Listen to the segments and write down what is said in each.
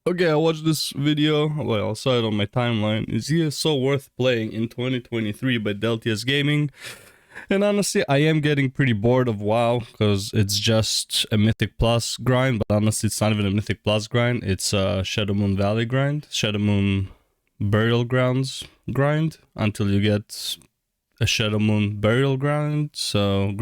Okay, I watched this video, well, I saw it on my timeline. Is ESO worth playing in 2023 by Deltia's Gaming? And honestly, I am getting pretty bored of WoW, because it's just a Mythic Plus grind, but honestly, it's not even a Mythic Plus grind, it's a Shadow Moon Valley grind, Shadow Moon Burial Grounds grind, until you get a Shadow Moon Burial Ground, so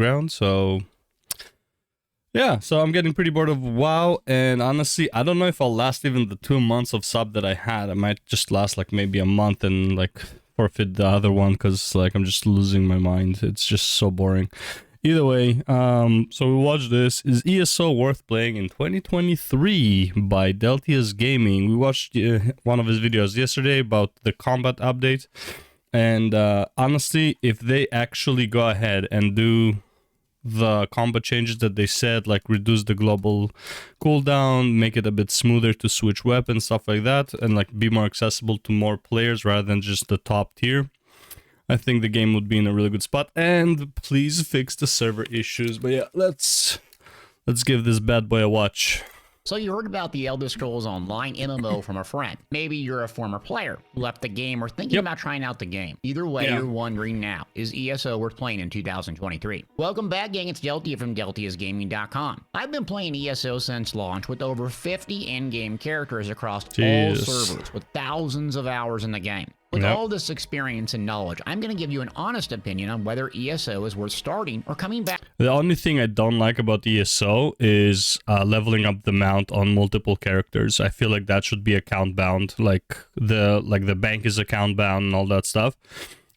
yeah, so I'm getting pretty bored of WoW, and honestly, I don't know if I'll last even the 2 months of sub that I had. I might just last like maybe a month and like forfeit the other one, because like I'm just losing my mind. It's just so boring. Either way, so we watched this. Is ESO worth playing in 2023 by Deltia's Gaming? We watched one of his videos yesterday about the combat update, and honestly, if they actually go ahead and do the combat changes that they said, like reduce the global cooldown, make it a bit smoother to switch weapons, stuff like that, and like be more accessible to more players rather than just the top tier, I think the game would be in a really good spot. And please fix the server issues. But yeah, let's give this bad boy a watch. So you heard about the Elder Scrolls Online MMO from a friend. Maybe you're a former player who left the game or thinking about trying out the game. Either way, you're wondering now, is ESO worth playing in 2023? Welcome back, gang. It's Deltia from DeltiasGaming.com. I've been playing ESO since launch with over 50 in-game characters across all servers with thousands of hours in the game. With all this experience and knowledge, I'm going to give you an honest opinion on whether ESO is worth starting or coming back. The only thing I don't like about ESO is leveling up the mount on multiple characters. I feel like that should be account bound, like the bank is account bound and all that stuff.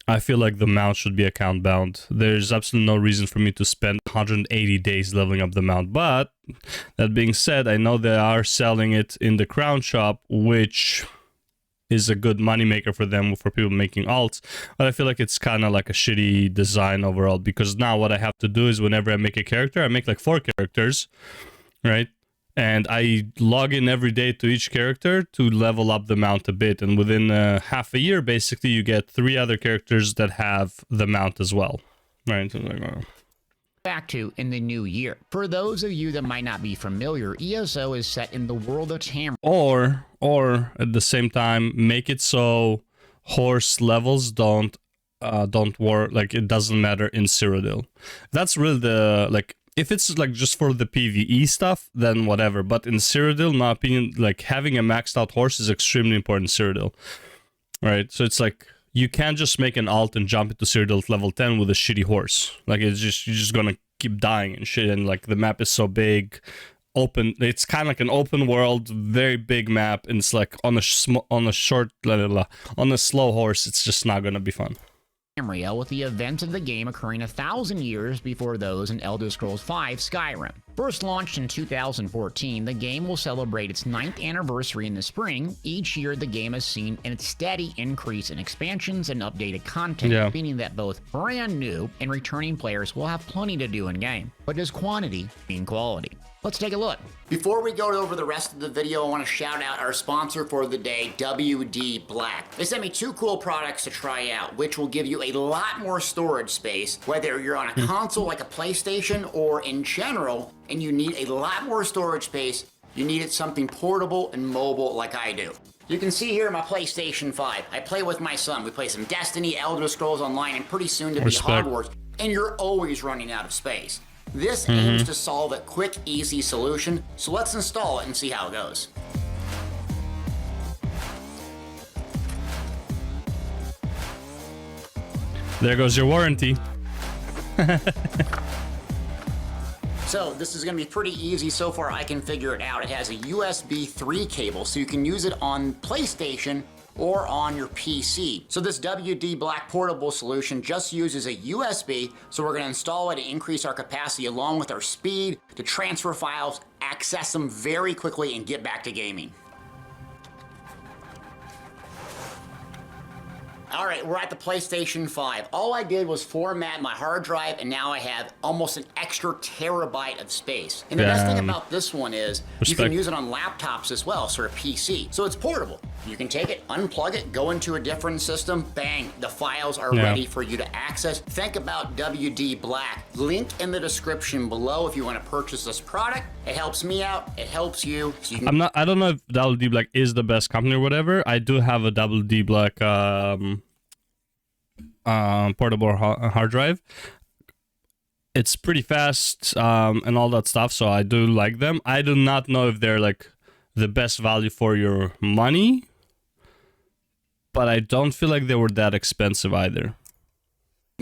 I feel like the mount should be account bound. There's absolutely no reason for me to spend 180 days leveling up the mount. But that being said, I know they are selling it in the crown shop, which is a good moneymaker for them, for people making alts. But I feel like it's kind of like a shitty design overall, because now what I have to do is whenever I make a character, I make like 4 characters, right? And I log in every day to each character to level up the mount a bit. And within half a year, basically, you get 3 other characters that have the mount as well, right? So like, back to in the new year. For those of you that might not be familiar, ESO is set in the world of Tamriel. Or at the same time, make it so horse levels don't work, like it doesn't matter in Cyrodiil. That's really the, like, if it's like just for the PvE stuff, then whatever. But in Cyrodiil, in my opinion, like having a maxed out horse is extremely important in Cyrodiil. Right? So it's like you can't just make an alt and jump into Cyrodiil at level 10 with a shitty horse. Like it's just, you're just gonna keep dying and shit, and like the map is so big, open, it's kind of like an open world, very big map, and it's like on a slow horse, it's just not gonna be fun. Tamriel, with the events of the game occurring 1,000 years before those in Elder Scrolls V Skyrim. First launched in 2014, the game will celebrate its 9th anniversary in the spring. Each year, the game has seen a steady increase in expansions and updated content, meaning that both brand new and returning players will have plenty to do in-game. But does quantity mean quality? Let's take a look. Before we go over the rest of the video, I want to shout out our sponsor for the day, WD Black. They sent me 2 cool products to try out, which will give you a lot more storage space, whether you're on a console like a PlayStation or in general, and you need a lot more storage space, you needed something portable and mobile like I do. You can see here my PlayStation 5. I play with my son. We play some Destiny, Elder Scrolls Online, and pretty soon to be Hogwarts, and you're always running out of space. This aims to solve a quick, easy solution, so let's install it and see how it goes. There goes your warranty. So this is going to be pretty easy. So far I can figure it out. It has a USB 3 cable, so you can use it on PlayStation or on your PC. So this WD Black portable solution just uses a USB, so we're gonna install it to increase our capacity along with our speed to transfer files, access them very quickly, and get back to gaming. All right, we're at the PlayStation 5. All I did was format my hard drive, and now I have almost an extra terabyte of space. And the best thing about this one is you can use it on laptops as well, sort of PC. So it's portable. You can take it, unplug it, go into a different system, bang, the files are Yeah. ready for you to access. Think about WD Black. Link in the description below if you want to purchase this product. It helps me out, it helps you. So you can I don't know if WD Black is the best company or whatever. I do have a WD Black portable hard drive. It's pretty fast and all that stuff, so I do like them. I do not know if they're like the best value for your money, but I don't feel like they were that expensive either.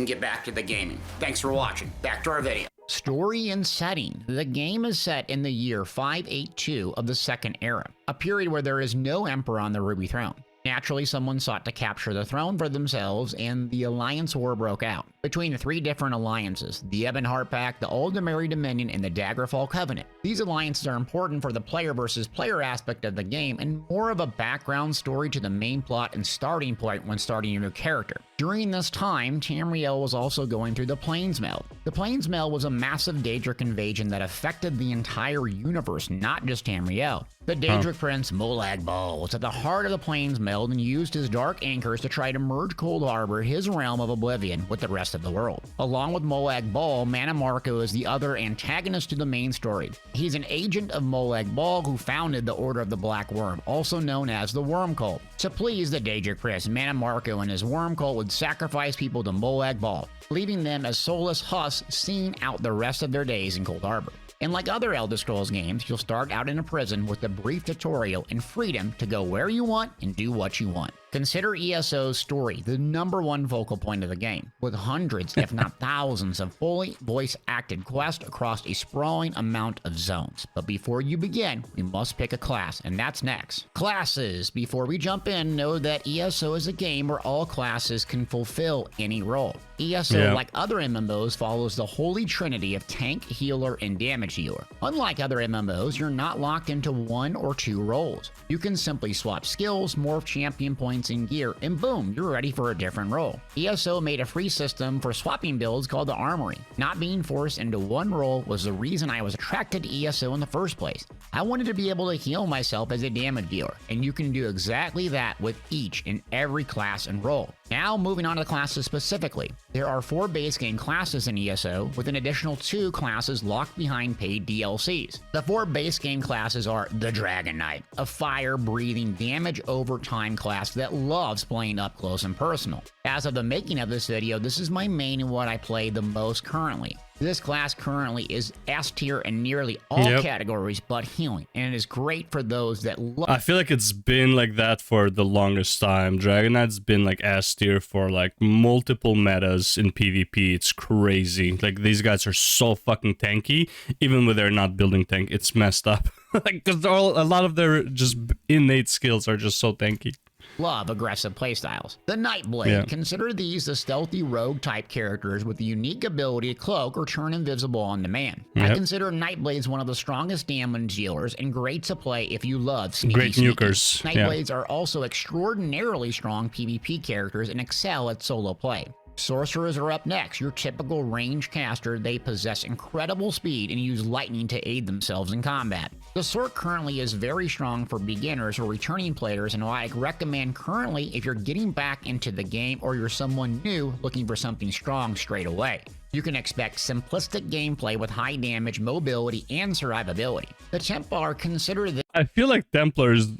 get back to the gaming. Thanks for watching. Back to our video. Story and setting. The game is set in the year 582 of the Second Era, a period where there is no emperor on the Ruby Throne. Naturally, someone sought to capture the throne for themselves, and the Alliance War broke out between the three different alliances: the Ebonheart Pact, the Aldemary Dominion, and the Daggerfall Covenant. These alliances are important for the player versus player aspect of the game, and more of a background story to the main plot and starting point when starting a new character. During this time, Tamriel was also going through the Plains Meld. The Plains Meld was a massive Daedric invasion that affected the entire universe, not just Tamriel. The Daedric Prince Molag Bal was at the heart of the Plains Meld and used his dark anchors to try to merge Cold Harbor, his realm of oblivion, with the rest of the world. Along with Molag Bal, Mana Marco is the other antagonist to the main story. He's an agent of Molag Bal who founded the Order of the Black Worm, also known as the Worm Cult. To please the Daedric Prince, Mana Marco and his Worm Cult would sacrifice people to Molag Bal, leaving them as soulless husks seeing out the rest of their days in Cold Harbor. And like other Elder Scrolls games, you'll start out in a prison with a brief tutorial and freedom to go where you want and do what you want. Consider ESO's story the #1 focal point of the game, with hundreds, if not thousands, of fully voice-acted quests across a sprawling amount of zones. But before you begin, we must pick a class, and that's next. Classes. Before we jump in, know that ESO is a game where all classes can fulfill any role. ESO, like other MMOs, follows the holy trinity of tank, healer, and damage healer. Unlike other MMOs, you're not locked into one or two roles. You can simply swap skills, morph champion points and gear, and boom, you're ready for a different role. ESO made a free system for swapping builds called the Armory. Not being forced into one role was the reason I was attracted to ESO in the first place. I wanted to be able to heal myself as a damage dealer, and you can do exactly that with each and every class and role. Now, moving on to the classes specifically. There are 4 base game classes in ESO, with an additional 2 classes locked behind paid DLCs. The 4 base game classes are the Dragon Knight, a fire-breathing damage over time class that loves playing up close and personal. As of the making of this video, this is my main and what I play the most currently. This class currently is S tier in nearly all categories but healing, and it is great for those that love. I feel like it's been like that for the longest time. Dragon Knight's been like S tier for like multiple metas in PvP. It's crazy. Like, these guys are so fucking tanky, even when they're not building tank. It's messed up. Like, because a lot of their just innate skills are just so tanky. Love aggressive playstyles. The Nightblade. Consider these the stealthy rogue type characters with the unique ability to cloak or turn invisible on demand. I consider Nightblades one of the strongest damage dealers and great to play if you love sneaky nukers. Nightblades are also extraordinarily strong PvP characters and excel at solo play. Sorcerers are up next, your typical range caster. They possess incredible speed and use lightning to aid themselves in combat. The Sword currently is very strong for beginners or returning players, and I recommend currently if you're getting back into the game or you're someone new looking for something strong straight away. You can expect simplistic gameplay with high damage, mobility, and survivability. The Templar, consider this. I feel like Templar is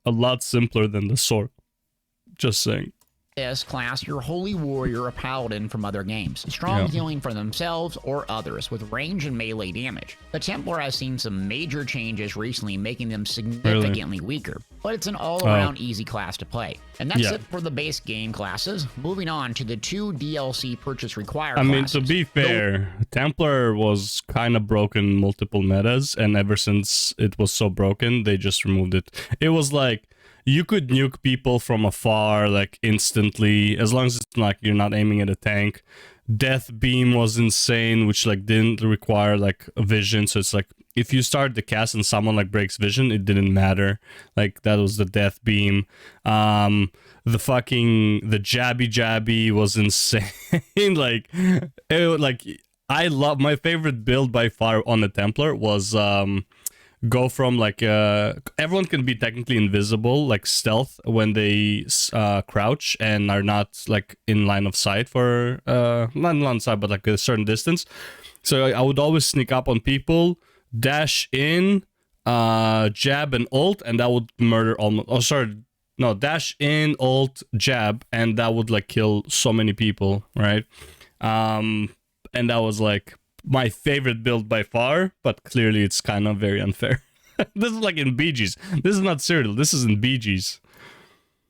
a lot simpler than the Sword. Just saying. This class your holy warrior or paladin from other games, strong healing for themselves or others with range and melee damage. The Templar has seen some major changes recently, making them significantly weaker, but it's an all-around easy class to play. And that's it for the base game classes. Moving on to the 2 DLC purchase required classes. I mean, to be fair, Templar was kind of broken multiple metas, and ever since it was so broken, they just removed it. It was like, you could nuke people from afar, like, instantly, as long as it's like you're not aiming at a tank. Death Beam was insane, which like didn't require like a vision, so it's like if you start the cast and someone like breaks vision, it didn't matter. Like, that was the Death Beam. The Jabby was insane. I love, my favorite build by far on the Templar was go from like everyone can be technically invisible, like stealth, when they crouch and are not like in line of sight for not in line of sight, but like a certain distance. So I would always sneak up on people, dash in, jab and ult, and that would murder almost. Oh, sorry. No, dash in, ult, jab, and that would like kill so many people, right? And that was like my favorite build by far, but clearly it's kind of very unfair. This is like in BGs. This is not Cyrodiil. This is in BGs.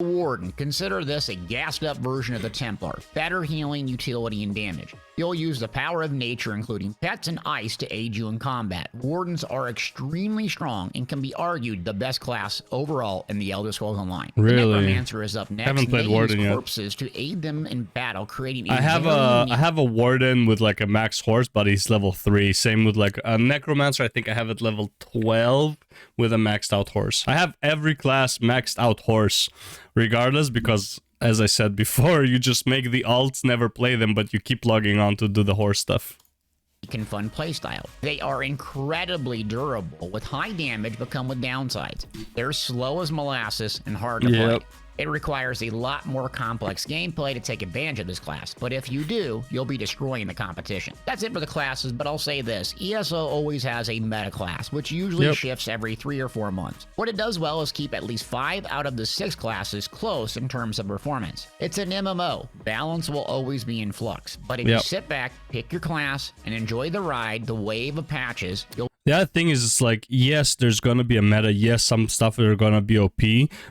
Warden, consider this a gassed up version of the Templar. Better healing, utility, and damage. You'll use the power of nature, including pets and ice, to aid you in combat. Wardens are extremely strong and can be argued the best class overall in the Elder Scrolls Online. Really? The Necromancer is up next. Haven't played Warden yet. Corpses to aid them in battle, creating a I have a Warden with like a max horse, but he's level 3. Same with like a Necromancer. I think I have it level 12 with a maxed out horse. I have every class maxed out horse regardless, because as I said before, you just make the alts, never play them, but you keep logging on to do the horse stuff. Can fun playstyle. They are incredibly durable with high damage but come with downsides. They're slow as molasses and hard to play. It requires a lot more complex gameplay to take advantage of this class, but if you do, you'll be destroying the competition. That's it for the classes, but I'll say this, ESO always has a meta class, which usually shifts every 3 or 4 months. What it does well is keep at least 5 out of the 6 classes close in terms of performance. It's an MMO. Balance will always be in flux, but if you sit back, pick your class, and enjoy the ride, the wave of patches, you'll... The other thing is, it's like, yes, there's gonna be a meta, yes, some stuff are gonna be OP,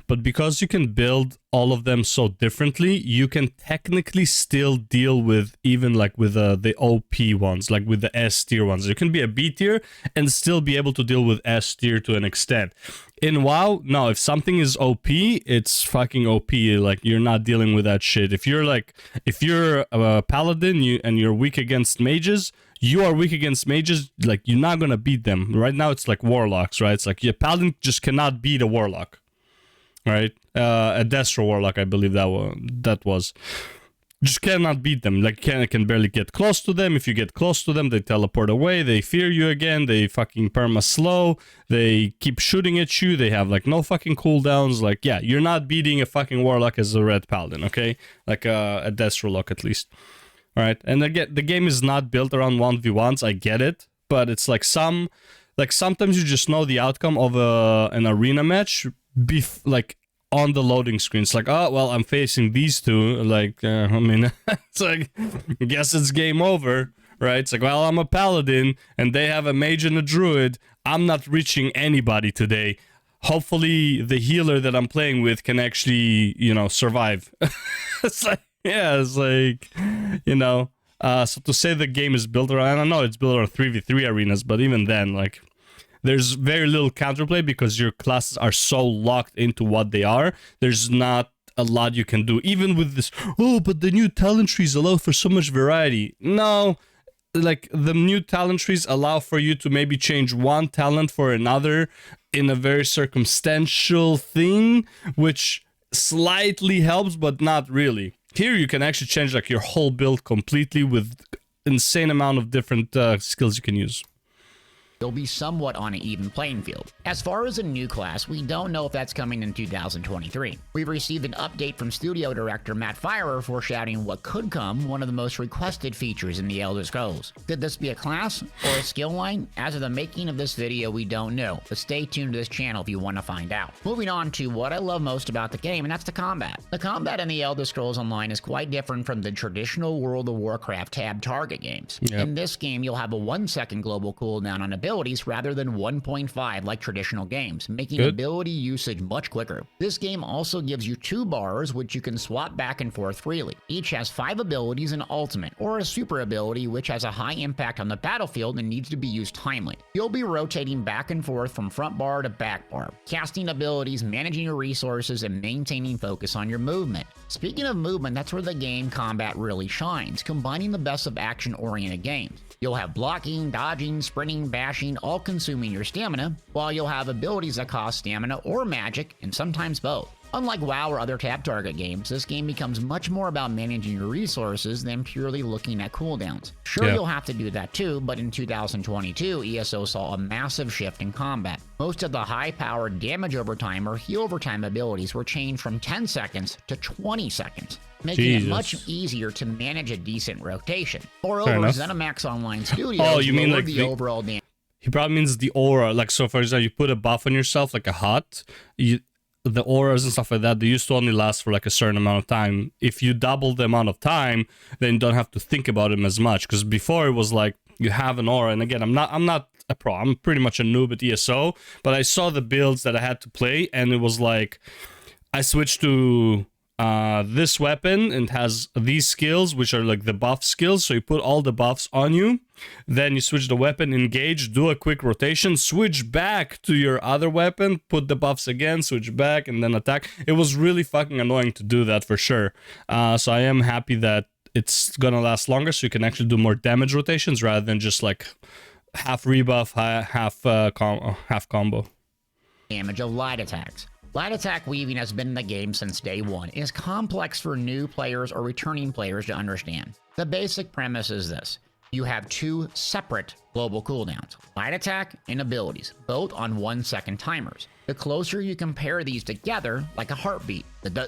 but because you can build all of them so differently, you can technically still deal with even like with the OP ones, like with the S tier ones. You can be a B tier and still be able to deal with S tier to an extent. In WoW, no, if something is OP, it's fucking OP. Like, you're not dealing with that shit. If you're a paladin and you're weak against mages, you are weak against mages, like, you're not gonna beat them. Right now, it's like warlocks, right? It's like, your paladin just cannot beat a warlock, right? A Destro warlock, I believe that was. Just cannot beat them. Like, can barely get close to them. If you get close to them, they teleport away. They fear you again. They fucking perma slow. They keep shooting at you. They have like no fucking cooldowns. Like, yeah, you're not beating a fucking warlock as a red paladin, okay? Like a Destro lock at least. All right, and again, the game is not built around 1v1s. I get it, but it's like sometimes you just know the outcome of an arena match, like on the loading screen. It's like, oh well, I'm facing these two. Like, I mean, it's like, I guess it's game over, right? It's like, well, I'm a paladin and they have a mage and a druid. I'm not reaching anybody today. Hopefully, the healer that I'm playing with can actually, survive. It's like. Yeah, it's like, so to say the game is built around, I don't know, it's built around 3v3 arenas, but even then, like, there's very little counterplay because your classes are so locked into what they are. There's not a lot you can do. Even with this, oh, but the new talent trees allow for so much variety. No, like, the new talent trees allow for you to maybe change one talent for another in a very circumstantial thing, which slightly helps, but not really. Here you can actually change like your whole build completely with insane amount of different skills you can use. They'll be somewhat on an even playing field. As far as a new class, we don't know if that's coming in 2023. We've received an update from studio director Matt Firer foreshadowing what could come, one of the most requested features in the Elder Scrolls. Could this be a class or a skill line? As of the making of this video, we don't know, but stay tuned to this channel if you want to find out. Moving on to what I love most about the game, and that's the combat. The combat in the Elder Scrolls Online is quite different from the traditional World of Warcraft tab target games. Yep. In this game, you'll have a 1-second global cooldown on abilities rather than 1.5 like traditional games, making ability usage much quicker. This game also gives you 2 bars which you can swap back and forth freely. Each has 5 abilities and ultimate, or a super ability which has a high impact on the battlefield and needs to be used timely. You'll be rotating back and forth from front bar to back bar, casting abilities, managing your resources, and maintaining focus on your movement. Speaking of movement, that's where the game combat really shines, combining the best of action-oriented games. You'll have blocking, dodging, sprinting, bashing, machine, all consuming your stamina, while you'll have abilities that cost stamina or magic, and sometimes both. Unlike WoW or other tap target games, this game becomes much more about managing your resources than purely looking at cooldowns. Sure, you'll have to do that too, but in 2022, ESO saw a massive shift in combat. Most of the high-powered damage over time or heal over time abilities were changed from 10 seconds to 20 seconds, making it much easier to manage a decent rotation. Moreover, ZeniMax Online Studios lowered the overall damage. He probably means the aura. Like, so for example, you put a buff on yourself, like a hot, the auras and stuff like that, they used to only last for like a certain amount of time. If you double the amount of time, then you don't have to think about them as much. Because before it was like you have an aura, and again, I'm not a pro. I'm pretty much a noob at ESO, but I saw the builds that I had to play, and it was like I switched to this weapon and has these skills, which are like the buff skills. So you put all the buffs on you, then you switch the weapon, engage, do a quick rotation, switch back to your other weapon, put the buffs again, switch back, and then attack. It was really fucking annoying to do that for sure. So I am happy that it's gonna last longer, so you can actually do more damage rotations rather than just like half rebuff, half combo. Damage of light attacks. Light attack weaving has been in the game since day one. It is complex for new players or returning players to understand. The basic premise is this. You have two separate global cooldowns, light attack and abilities, both on 1 second timers. The closer you compare these together, like a heartbeat, the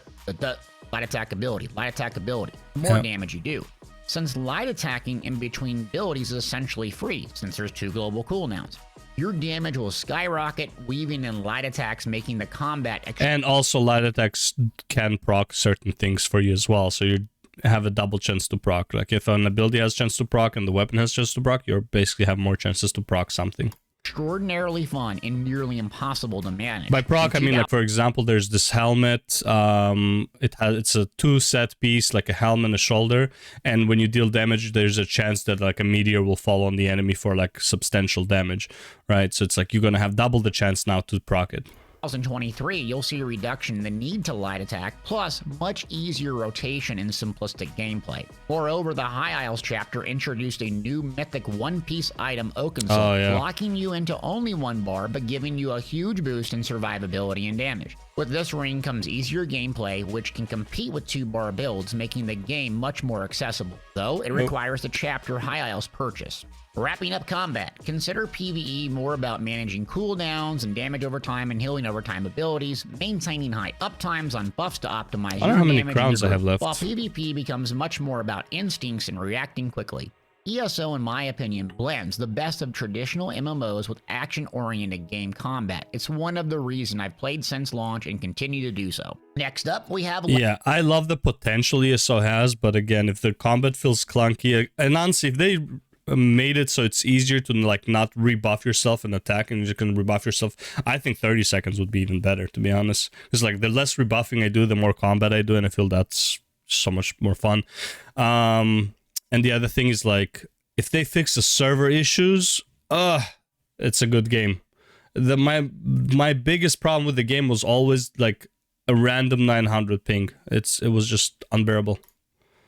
light attack ability, the more damage you do. Since light attacking in between abilities is essentially free, since there's two global cooldowns, your damage will skyrocket, weaving in light attacks, making the combat... And also light attacks can proc certain things for you as well, so you have a double chance to proc. Like if an ability has a chance to proc and the weapon has a chance to proc, you basically have more chances to proc something. Extraordinarily fun and nearly impossible to manage. By proc, I mean, like, for example, there's this helmet. It's a 2-set piece, like a helmet and a shoulder. And when you deal damage, there's a chance that like a meteor will fall on the enemy for like substantial damage, right? So it's like you're going to have double the chance now to proc it. 2023, you'll see a reduction in the need to light attack, plus much easier rotation and simplistic gameplay. Moreover, the High Isles chapter introduced a new mythic one-piece item, Oakensoul, locking you into only one bar, but giving you a huge boost in survivability and damage. With this ring comes easier gameplay, which can compete with 2-bar builds, making the game much more accessible, though it requires the chapter High Isles purchase. Wrapping up combat, consider PvE more about managing cooldowns and damage over time and healing over time abilities, maintaining high uptimes on buffs to optimize your damage. I don't know how many crowns I have left. While PvP becomes much more about instincts and reacting quickly. ESO, in my opinion, blends the best of traditional MMOs with action-oriented game combat. It's one of the reasons I've played since launch and continue to do so. Next up, we have... Yeah, I love the potential ESO has, but again, if the combat feels clunky, and honestly, if they made it so it's easier to like not rebuff yourself and attack and you can rebuff yourself, I think 30 seconds would be even better, to be honest. Because like the less rebuffing I do, the more combat I do, and I feel that's so much more fun. And the other thing is, like, if they fix the server issues, it's a good game. My biggest problem with the game was always like a random 900 ping. It was just unbearable.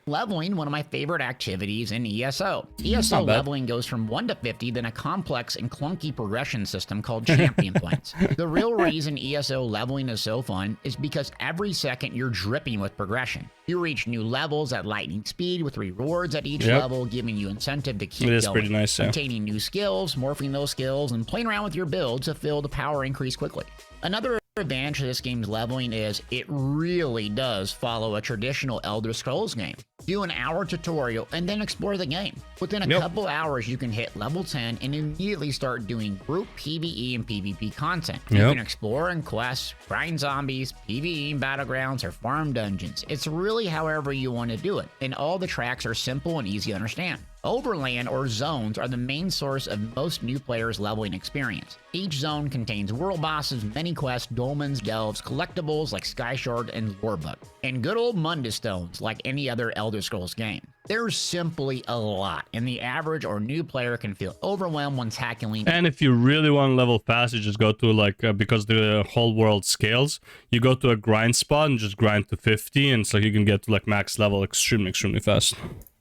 Leveling, one of my favorite activities in ESO. ESO leveling goes from 1 to 50, then a complex and clunky progression system called champion points. The real reason ESO leveling is so fun is because every second you're dripping with progression. You reach new levels at lightning speed with rewards at each level, giving you incentive to keep going. Pretty nice, obtaining new skills, morphing those skills, and playing around with your build to feel the power increase quickly. Another advantage of this game's leveling is it really does follow a traditional Elder Scrolls game. Do an hour tutorial and then explore the game. Within a couple hours, you can hit level 10 and immediately start doing group PvE and PvP content. You can explore and quest, grind zombies, PvE in battlegrounds, or farm dungeons. It's really however you want to do it, and all the tracks are simple and easy to understand. Overland or zones are the main source of most new players' leveling experience. Each zone contains world bosses, mini quests, dolmens, delves, collectibles like Sky Shard and Lorebook, and good old Mundus stones like any other Elder Scrolls game. There's simply a lot, and the average or new player can feel overwhelmed when tackling. And if you really want to level fast, you just go to like, because the whole world scales, you go to a grind spot and just grind to 50, and it's like you can get to like max level extremely fast.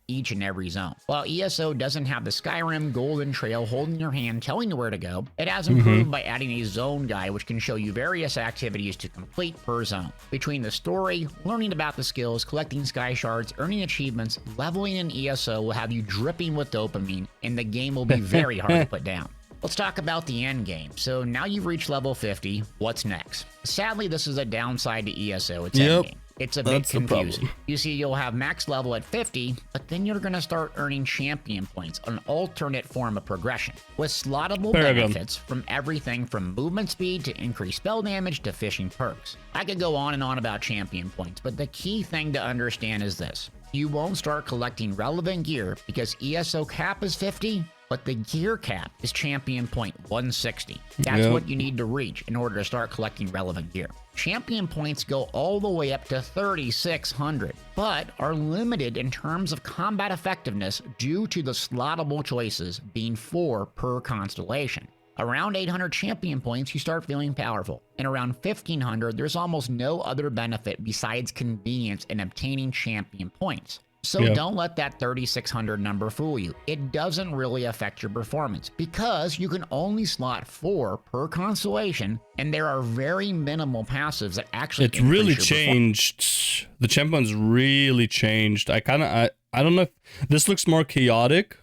each and every zone. While ESO doesn't have the Skyrim golden trail holding your hand telling you where to go, it has improved by adding a zone guide which can show you various activities to complete per zone. Between the story, learning about the skills, collecting sky shards, earning achievements, leveling in ESO will have you dripping with dopamine, and the game will be very hard to put down. Let's talk about the end game. So now you've reached level 50, what's next? Sadly, this is a downside to ESO, its end game. It's a bit confusing. You see, you'll have max level at 50, but then you're going to start earning champion points, an alternate form of progression, with slottable benefits from everything from movement speed to increased spell damage to fishing perks. I could go on and on about champion points, but the key thing to understand is this. You won't start collecting relevant gear because ESO cap is 50, but the gear cap is champion point 160. That's what you need to reach in order to start collecting relevant gear. Champion points go all the way up to 3,600, but are limited in terms of combat effectiveness due to the slottable choices being 4 per constellation. Around 800 champion points, you start feeling powerful, and around 1,500, there's almost no other benefit besides convenience in obtaining champion points. So don't let that 3,600 number fool you. It doesn't really affect your performance because you can only slot 4 per constellation, and there are very minimal passives that actually It's really changed. The champions really changed. I don't know if this looks more chaotic,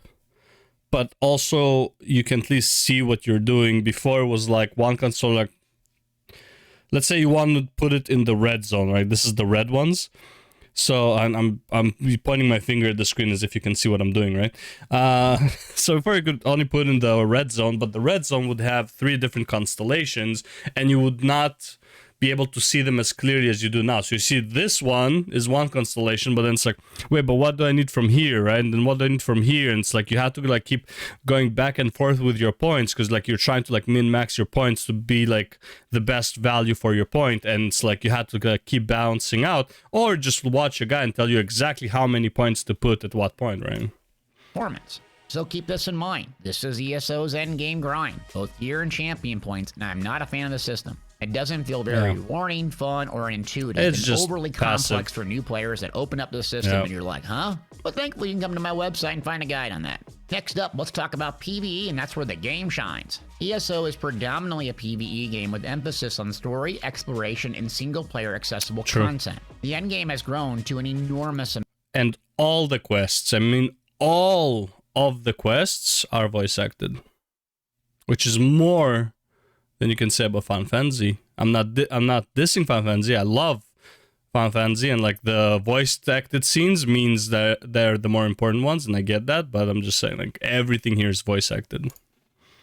but also you can at least see what you're doing. Before it was like one console, like let's say you want to put it in the red zone, right? This is the red ones. So I'm pointing my finger at the screen as if you can see what I'm doing, right? So before you could only put in the red zone, but the red zone would have 3 different constellations, and you would not be able to see them as clearly as you do now. So you see this one is one constellation, but then it's like, wait, but what do I need from here, right? And then what do I need from here? And it's like you have to like keep going back and forth with your points because like you're trying to like min-max your points to be like the best value for your point, and it's like you have to like, keep balancing out, or just watch a guy and tell you exactly how many points to put at what point, right? Performance. So keep this in mind. This is ESO's endgame grind, both gear and champion points, and I'm not a fan of the system. It doesn't feel very rewarding, fun, or intuitive. It's just overly complex for new players that open up the system and you're like, huh? But thankfully, you can come to my website and find a guide on that. Next up, let's talk about PvE, and that's where the game shines. ESO is predominantly a PvE game with emphasis on story, exploration, and single-player accessible content. The endgame has grown to an enormous amount. And all the quests, I mean, all of the quests are voice acted, which is more than you can say about Final Fantasy. I'm not dissing Final Fantasy. I love Final Fantasy, and like the voice acted scenes means that they're the more important ones, and I get that, but I'm just saying like everything here is voice acted.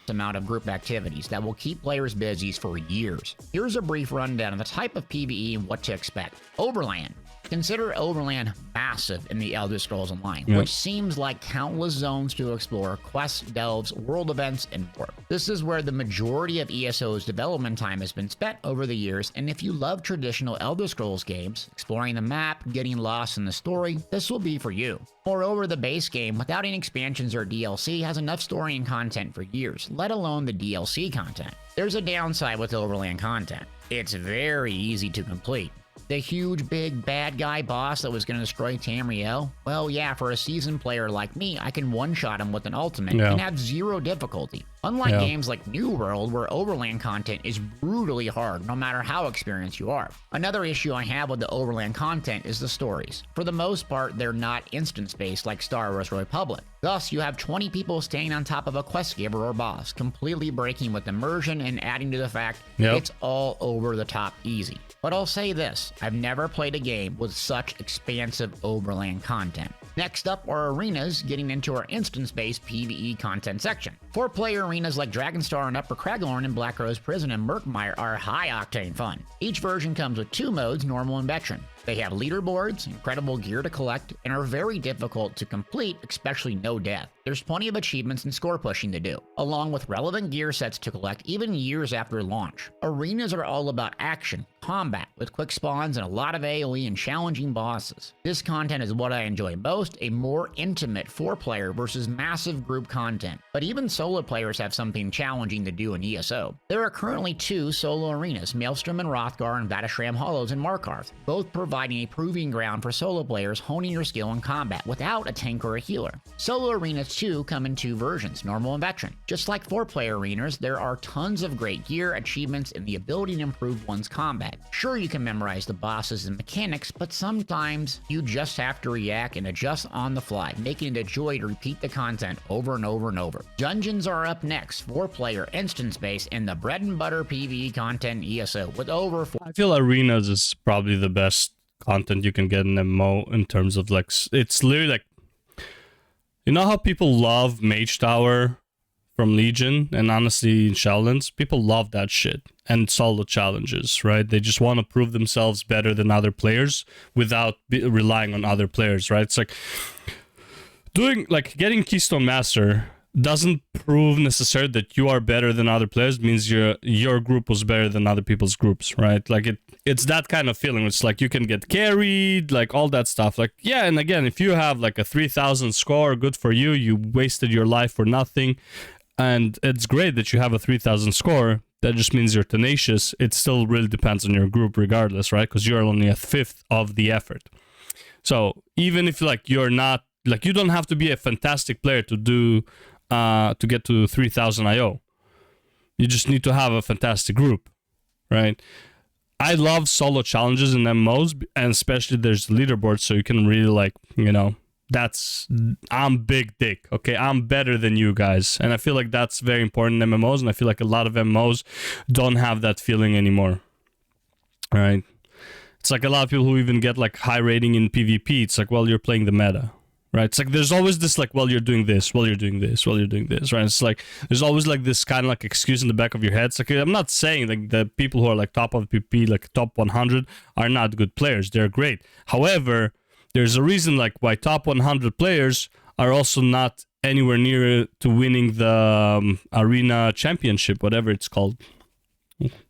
Amount of group activities that will keep players busy for years. Here's a brief rundown of the type of PvE and what to expect. Overland. Consider Overland massive in the Elder Scrolls Online, which seems like countless zones to explore, quests, delves, world events, and more. This is where the majority of ESO's development time has been spent over the years, and if you love traditional Elder Scrolls games, exploring the map, getting lost in the story, this will be for you. Moreover, the base game, without any expansions or DLC, has enough story and content for years, let alone the DLC content. There's a downside with Overland content. It's very easy to complete. The huge, big, bad guy boss that was going to destroy Tamriel? Well, yeah, for a seasoned player like me, I can one-shot him with an ultimate and have 0 difficulty. Unlike games like New World, where Overland content is brutally hard, no matter how experienced you are. Another issue I have with the Overland content is the stories. For the most part, they're not instance-based like Star Wars Republic. Thus, you have 20 people staying on top of a quest giver or boss, completely breaking with immersion and adding to the fact it's all over the top easy. But I'll say this, I've never played a game with such expansive Overland content. Next up are arenas, getting into our instance-based PvE content section. 4-player arenas like Dragonstar and Upper Craglorn and Black Rose Prison and Murkmire are high-octane fun. Each version comes with 2 modes, normal and veteran. They have leaderboards, incredible gear to collect, and are very difficult to complete, especially no death. There's plenty of achievements and score pushing to do, along with relevant gear sets to collect even years after launch. Arenas are all about action, combat, with quick spawns and a lot of AoE and challenging bosses. This content is what I enjoy most, a more intimate 4-player versus massive group content. But even solo players have something challenging to do in ESO. There are currently 2 solo arenas, Maelstrom and Rothgar and Vatashram Hollows in Markarth. Both provide providing a proving ground for solo players honing your skill in combat without a tank or a healer. Solo arenas too come in two versions, normal and veteran. Just like 4-player arenas, there are tons of great gear, achievements, and the ability to improve one's combat. Sure, you can memorize the bosses and mechanics, but sometimes you just have to react and adjust on the fly, making it a joy to repeat the content over and over and over. Dungeons are up next, 4-player instance-based, and the bread and butter PvE content in ESO with over I feel arenas is probably the best content you can get in MMO in terms of like, it's literally like, you know how people love Mage Tower from Legion and honestly in Shadowlands? People love that shit and solo challenges, right? They just want to prove themselves better than other players without relying on other players, right? It's like getting Keystone Master doesn't prove necessarily that you are better than other players. It means your group was better than other people's groups, right? Like it's that kind of feeling. It's like you can get carried, like all that stuff. Like, yeah, and again, if you have like a 3000 score, good for you. You wasted your life for nothing. And it's great that you have a 3000 score. That just means you're tenacious. It still really depends on your group regardless, right? Because you're only a fifth of the effort. So even if like you're not, like you don't have to be a fantastic player to do to get to 3000 IO. You just need to have a fantastic group, right? I love solo challenges in MMOs, and especially there's leaderboards, so you can really like, you know, I'm big dick, okay? I'm better than you guys, and I feel like that's very important in MMOs, and I feel like a lot of MMOs don't have that feeling anymore, all right? It's like a lot of people who even get like high rating in PvP, it's like, well, you're playing the meta. Right, it's like there's always this like, well, you're doing this, well, you're doing this, well, you're doing this, right? It's like there's always like this kind of like excuse in the back of your head. It's like, I'm not saying like the people who are like top of PvP, like top 100, are not good players. They're great. However, there's a reason like why top 100 players are also not anywhere near to winning the arena championship, whatever it's called.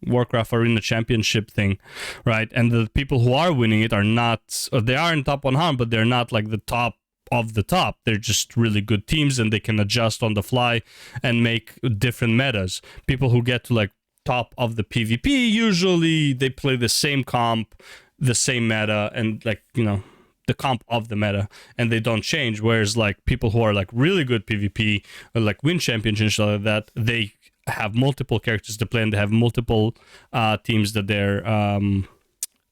Warcraft Arena Championship thing, right? And the people who are winning it are not, or they are in top 100, but they're not like the top of the top. They're just really good teams and they can adjust on the fly and make different metas. People who get to like top of the PvP, usually they play the same comp, the same meta, and like, you know, the comp of the meta, and they don't change. Whereas like people who are like really good PvP, or like win championships like that, they have multiple characters to play and they have multiple teams that they're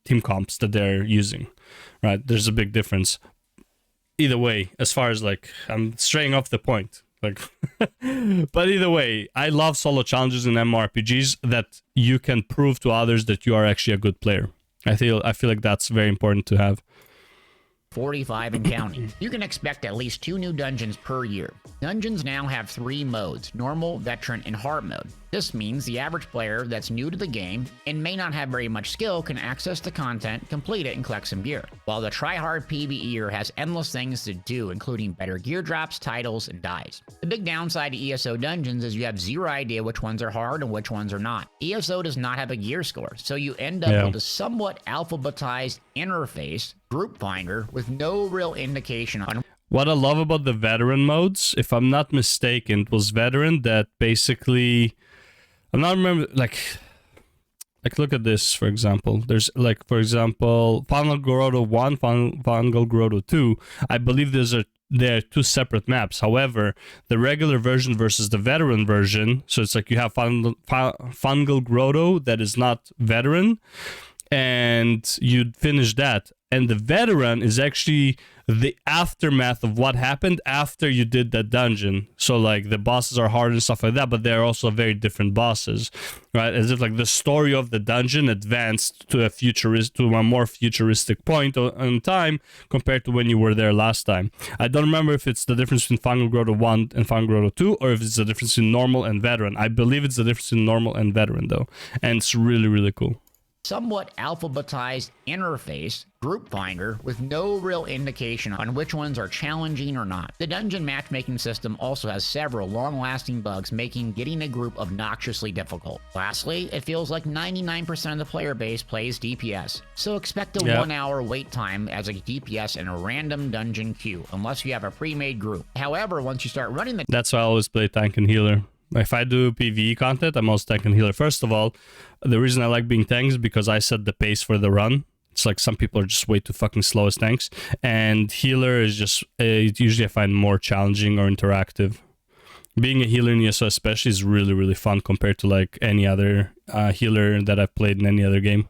team comps that they're using, right? There's a big difference. Either way, as far as like, I'm straying off the point, like, but either way, I love solo challenges in MMORPGs that you can prove to others that you are actually a good player. I feel like that's very important to have. 45 and counting. You can expect at least 2 new dungeons per year. Dungeons now have 3 modes, normal, veteran, and hard mode. This means the average player that's new to the game and may not have very much skill can access the content, complete it, and collect some gear. While the try-hard PvEer has endless things to do, including better gear drops, titles, and dies. The big downside to ESO dungeons is you have zero idea which ones are hard and which ones are not. ESO does not have a gear score, so you end up with a somewhat alphabetized interface, group finder, with no real indication on. What I love about the veteran modes, if I'm not mistaken, it was veteran that basically, I'm not remember, like look at this, for example. There's like, for example, Final Grotto 1, Final Grotto 2. I believe they're 2 separate maps. However, the regular version versus the veteran version, so it's like you have Final Grotto that is not veteran, and you finish that. And the veteran is actually the aftermath of what happened after you did that dungeon. So like the bosses are hard and stuff like that, but they're also very different bosses, right? As if like the story of the dungeon advanced to a more futuristic point in time compared to when you were there last time. I don't remember if it's the difference between Final Grotto 1 and Final Grotto 2, or if it's the difference in normal and veteran. I believe it's the difference in normal and veteran though, and it's really, really cool. Somewhat alphabetized interface, group finder, with no real indication on which ones are challenging or not. The dungeon matchmaking system also has several long-lasting bugs, making getting a group obnoxiously difficult. Lastly, it feels like 99% of the player base plays DPS, so expect a 1-hour wait time as a DPS in a random dungeon queue, unless you have a pre-made group. However, once you start running the... That's why I always play tank and healer. If I do PvE content, I'm also tank and healer. First of all, the reason I like being tank is because I set the pace for the run. It's like some people are just way too fucking slow as tanks. And healer is just, usually I find more challenging or interactive. Being a healer in ESO especially is really, really fun compared to like any other healer that I've played in any other game.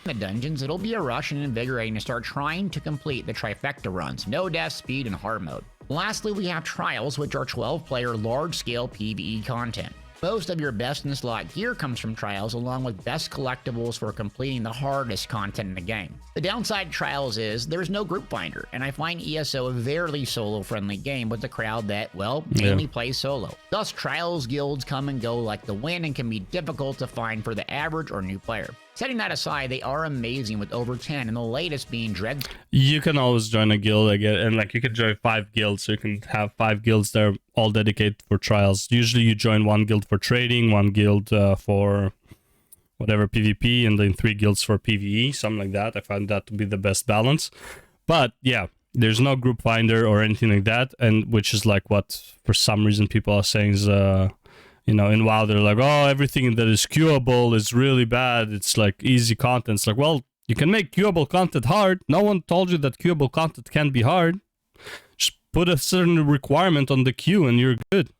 The dungeons, it'll be a rush and invigorating to start trying to complete the trifecta runs, no death, speed, and hard mode. Lastly, we have trials, which are 12-player large-scale PvE content. Most of your best in slot gear comes from trials, along with best collectibles for completing the hardest content in the game. The downside to trials is there's no group finder, and I find ESO a very solo-friendly game with a crowd that, well, mainly plays solo. Thus, trials guilds come and go like the wind and can be difficult to find for the average or new player. Setting that aside, they are amazing with over 10, and the latest being Dread. You can always join a guild, and like you can join 5 guilds, so you can have 5 guilds that are all dedicated for trials. Usually you join 1 guild for trading, 1 guild for whatever PvP, and then 3 guilds for PvE, something like that. I found that to be the best balance. But yeah, there's no group finder or anything like that, and which is like what for some reason people are saying is you know, in WoW, they're like, oh, everything that is queuable is really bad. It's like easy content. It's like, well, you can make queuable content hard. No one told you that queuable content can be hard. Just put a certain requirement on the queue and you're good.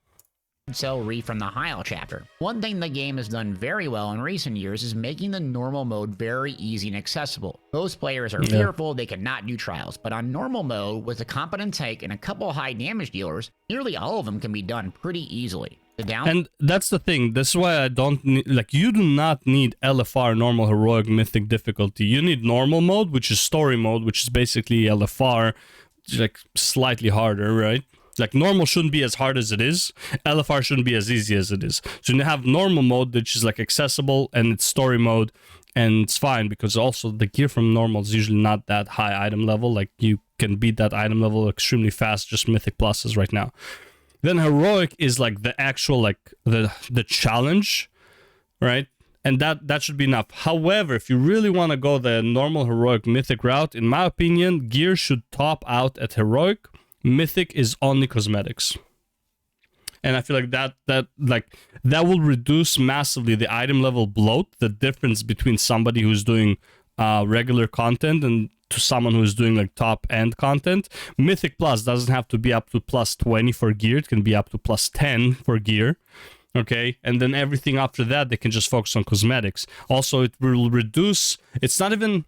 So read from the Heil chapter. One thing the game has done very well in recent years is making the normal mode very easy and accessible. Most players are fearful they cannot do trials, but on normal mode, with a competent tank and a couple high damage dealers, nearly all of them can be done pretty easily. And that's the thing. This is why I don't need, like, you do not need LFR, normal, heroic, mythic difficulty. You need normal mode, which is story mode, which is basically LFR, like slightly harder, right? Like normal shouldn't be as hard as it is. LFR shouldn't be as easy as it is. So you have normal mode, which is like accessible, and it's story mode, and it's fine because also the gear from normal is usually not that high item level. Like you can beat that item level extremely fast, just mythic pluses right now. Then heroic is like the actual, like the challenge, right? And that should be enough. However, if you really want to go the normal heroic mythic route, in my opinion, gear should top out at heroic. Mythic is only cosmetics. And I feel like that will reduce massively the item level bloat, the difference between somebody who's doing regular content and to someone who's doing like top end content. Mythic plus doesn't have to be up to plus 20 for gear. It can be up to plus 10 for gear. Okay. And then everything after that, they can just focus on cosmetics. Also, it will reduce, it's not even,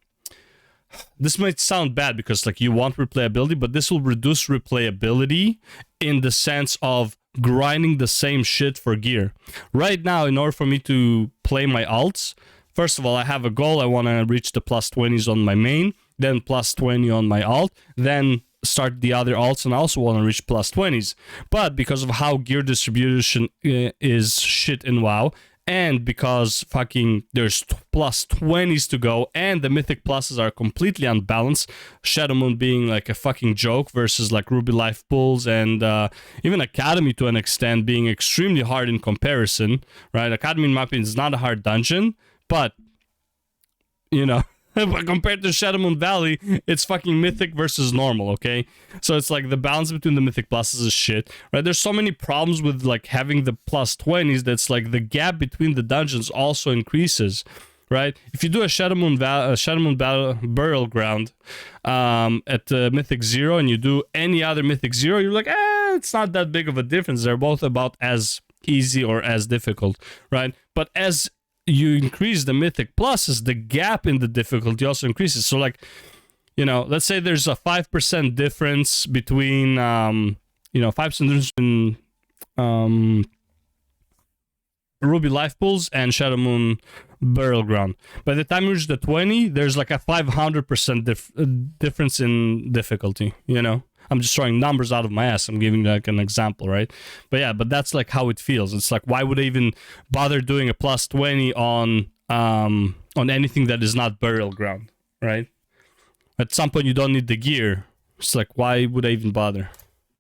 this might sound bad because like you want replayability, but this will reduce replayability in the sense of grinding the same shit for gear. Right now, in order for me to play my alts, first of all, I have a goal. I want to reach the plus 20s on my main, then plus 20 on my alt, then start the other alts, and I also want to reach plus 20s. But because of how gear distribution is shit in WoW, and because fucking there's plus 20s to go, and the mythic pluses are completely unbalanced, Shadow Moon being like a fucking joke versus like Ruby Life Pools, and even Academy to an extent being extremely hard in comparison, right? Academy in my opinion is not a hard dungeon, but, you know, compared to Shadow Moon Valley, it's fucking mythic versus normal, okay? So it's like the balance between the mythic pluses is shit, right? There's so many problems with like having the plus 20s that's like the gap between the dungeons also increases, right? If you do a Shadow Moon Burial Ground at Mythic 0 and you do any other Mythic 0, you're like, it's not that big of a difference. They're both about as easy or as difficult, right? But as you increase the mythic pluses, the gap in the difficulty also increases. So like, you know, let's say there's a 5% difference between 5% difference in Ruby Life Pools and Shadow Moon Burial Ground. By the time you reach the 20, there's like a 500% difference in difficulty, you know? I'm just throwing numbers out of my ass. I'm giving like an example, right? But yeah, but that's like how it feels. It's like, why would I even bother doing a plus 20 on anything that is not Burial Ground, right? At some point, you don't need the gear. It's like, why would I even bother?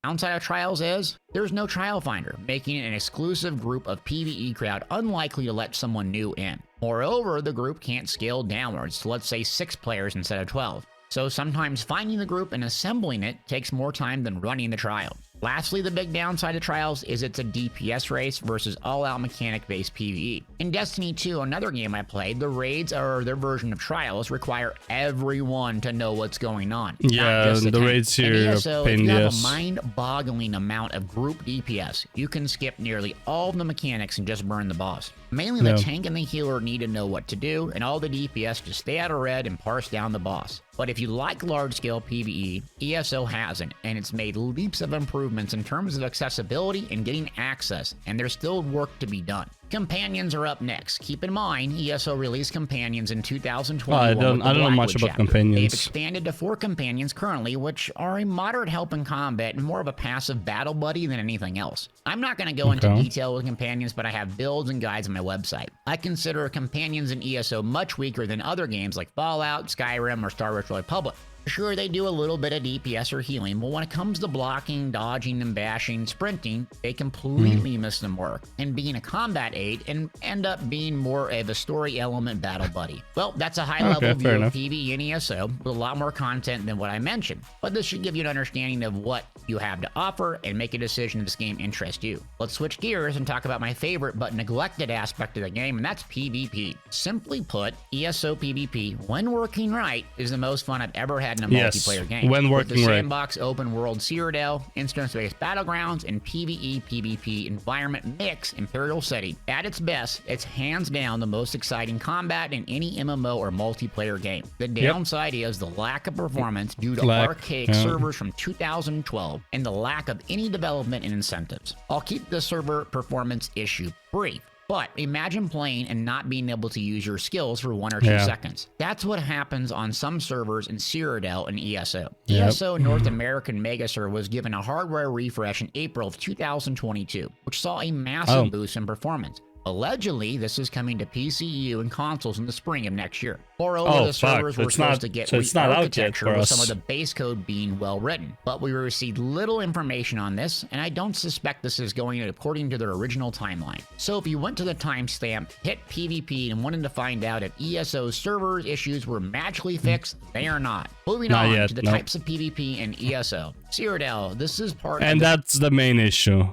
Downside of trials is there's no trial finder, making it an exclusive group of PvE crowd unlikely to let someone new in. Moreover, the group can't scale downwards to, let's say, 6 players instead of 12. So sometimes finding the group and assembling it takes more time than running the trial. Lastly, the big downside of Trials is it's a DPS race versus all-out mechanic-based PvE. In Destiny 2, another game I played, the raids, or their version of Trials, require everyone to know what's going on. Yeah, the raids here in are ESO, pain if in you the have a ass. mind-boggling amount of group DPS, you can skip nearly all of the mechanics and just burn the boss. Mainly the tank and the healer need to know what to do, and all the DPS just stay out of red and parse down the boss. But if you like large-scale PvE, ESO hasn't, and it's made leaps of improvements in terms of accessibility and getting access, and there's still work to be done. Companions are up next. Keep in mind, ESO released companions in 2021. I don't know much about companions. They've expanded to 4 companions currently, which are a moderate help in combat and more of a passive battle buddy than anything else. I'm not going to go into detail with companions, but I have builds and guides on my website. I consider companions in ESO much weaker than other games like Fallout, Skyrim, or Star Wars Republic. Sure, they do a little bit of DPS or healing, but when it comes to blocking, dodging, and bashing, sprinting, they completely miss the mark, and being a combat aid and end up being more of a story element battle buddy. Well, that's a high-level view of PvE and ESO, with a lot more content than what I mentioned, but this should give you an understanding of what you have to offer and make a decision if this game interests you. Let's switch gears and talk about my favorite but neglected aspect of the game, and that's PvP. Simply put, ESO PvP, when working right, is the most fun I've ever had in a multiplayer game. When working with the right. sandbox, open world Cyrodiil, instance-based battlegrounds, and PvE PvP environment mix Imperial setting. At its best, it's hands down the most exciting combat in any MMO or multiplayer game. The downside is the lack of performance due to archaic servers from 2012 and the lack of any development and incentives. I'll keep the server performance issue brief. But imagine playing and not being able to use your skills for 1 or 2 seconds. That's what happens on some servers in Cyrodiil and ESO. ESO North American Mega Server was given a hardware refresh in April of 2022, which saw a massive boost in performance. Allegedly, this is coming to PCU and consoles in the spring of next year. Moreover, the servers were supposed to get re-architecture with some of the base code being well written, but we received little information on this, and I don't suspect this is going according to their original timeline. So if you went to the timestamp, hit PvP, and wanted to find out if ESO's server issues were magically fixed, they are not. Moving on to the types of PvP in ESO. Cyrodiil, this is part of that's the main issue.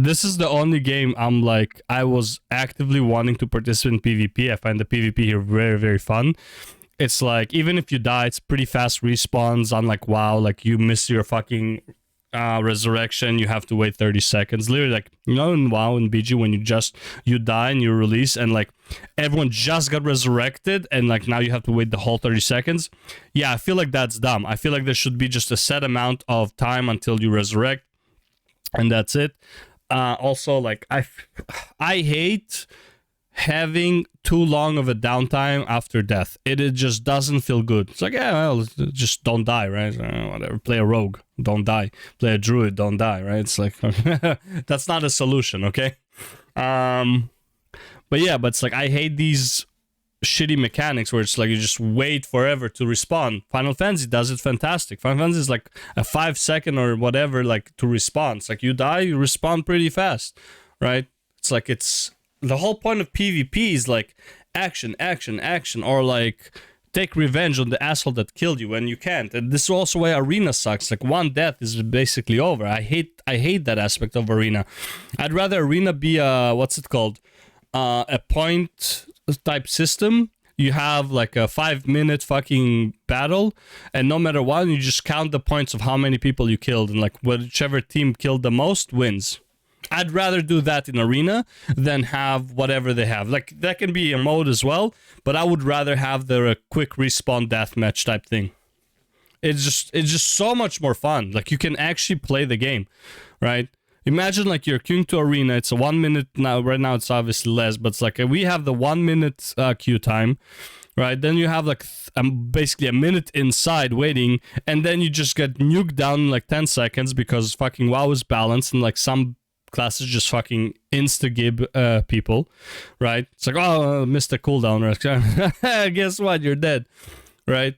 This is the only game I was actively wanting to participate in PvP. I find the PvP here very, very fun. It's like, even if you die, it's pretty fast respawns, unlike WoW. Like, you miss your fucking resurrection, you have to wait 30 seconds. Literally, like, you know, in WoW and BG, when you die and you release, and like, everyone just got resurrected, and like, now you have to wait the whole 30 seconds. Yeah, I feel like that's dumb. I feel like there should be just a set amount of time until you resurrect, and that's it. Also, like, I hate having too long of a downtime after death. It just doesn't feel good. It's like, yeah, well, just don't die, right? Whatever. Play a rogue, don't die. Play a druid, don't die, right? It's like, that's not a solution, okay? But it's like, I hate these shitty mechanics where it's like you just wait forever to respawn. Final Fantasy does it fantastic. Final Fantasy is like a 5-second or whatever, like, to respawn. It's like you die, you respawn pretty fast, right? It's like, it's the whole point of PvP is like action, action, action, or like take revenge on the asshole that killed you when you can't. And this is also why Arena sucks. Like, one death is basically over. I hate that aspect of Arena. I'd rather Arena be a a point type system. You have like a 5-minute fucking battle, and no matter what, you just count the points of how many people you killed, and like, whichever team killed the most wins. I'd rather do that in Arena than have whatever they have. Like, that can be a mode as well, but I would rather have the quick respawn deathmatch type thing. It's just so much more fun. Like, you can actually play the game, right? Imagine like you're queuing to Arena. It's a 1 minute now. Right now it's obviously less, but it's like we have the 1 minute queue time, right? Then you have like basically a minute inside waiting, and then you just get nuked down in like 10 seconds because fucking WoW is balanced, and like some classes just fucking insta-gib people, right? It's like, oh, missed a cooldown. Guess what? You're dead, right?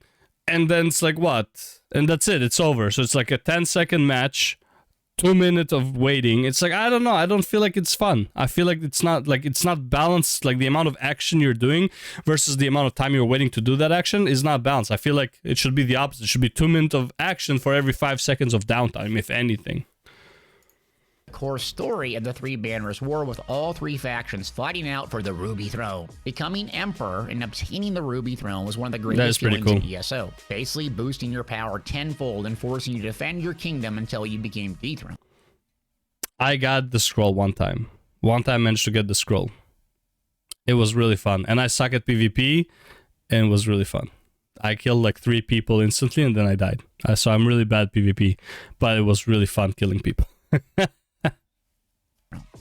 And then it's like, what? And that's it. It's over. So it's like a 10-second match. 2 minutes of waiting. It's like, I don't know. I don't feel like it's fun. I feel like it's not balanced. Like, the amount of action you're doing versus the amount of time you're waiting to do that action is not balanced. I feel like it should be the opposite. It should be 2 minutes of action for every 5 seconds of downtime, if anything. core story of the Three Banners War, with all three factions fighting out for the Ruby Throne. Becoming Emperor and obtaining the Ruby Throne was one of the greatest feelings in ESO, basically boosting your power tenfold and forcing you to defend your kingdom until you became dethroned. I got the scroll one time. One time I managed to get the scroll. It was really fun. And I suck at PvP, and it was really fun. I killed like 3 people instantly, and then I died. So I'm really bad at PvP, but it was really fun killing people.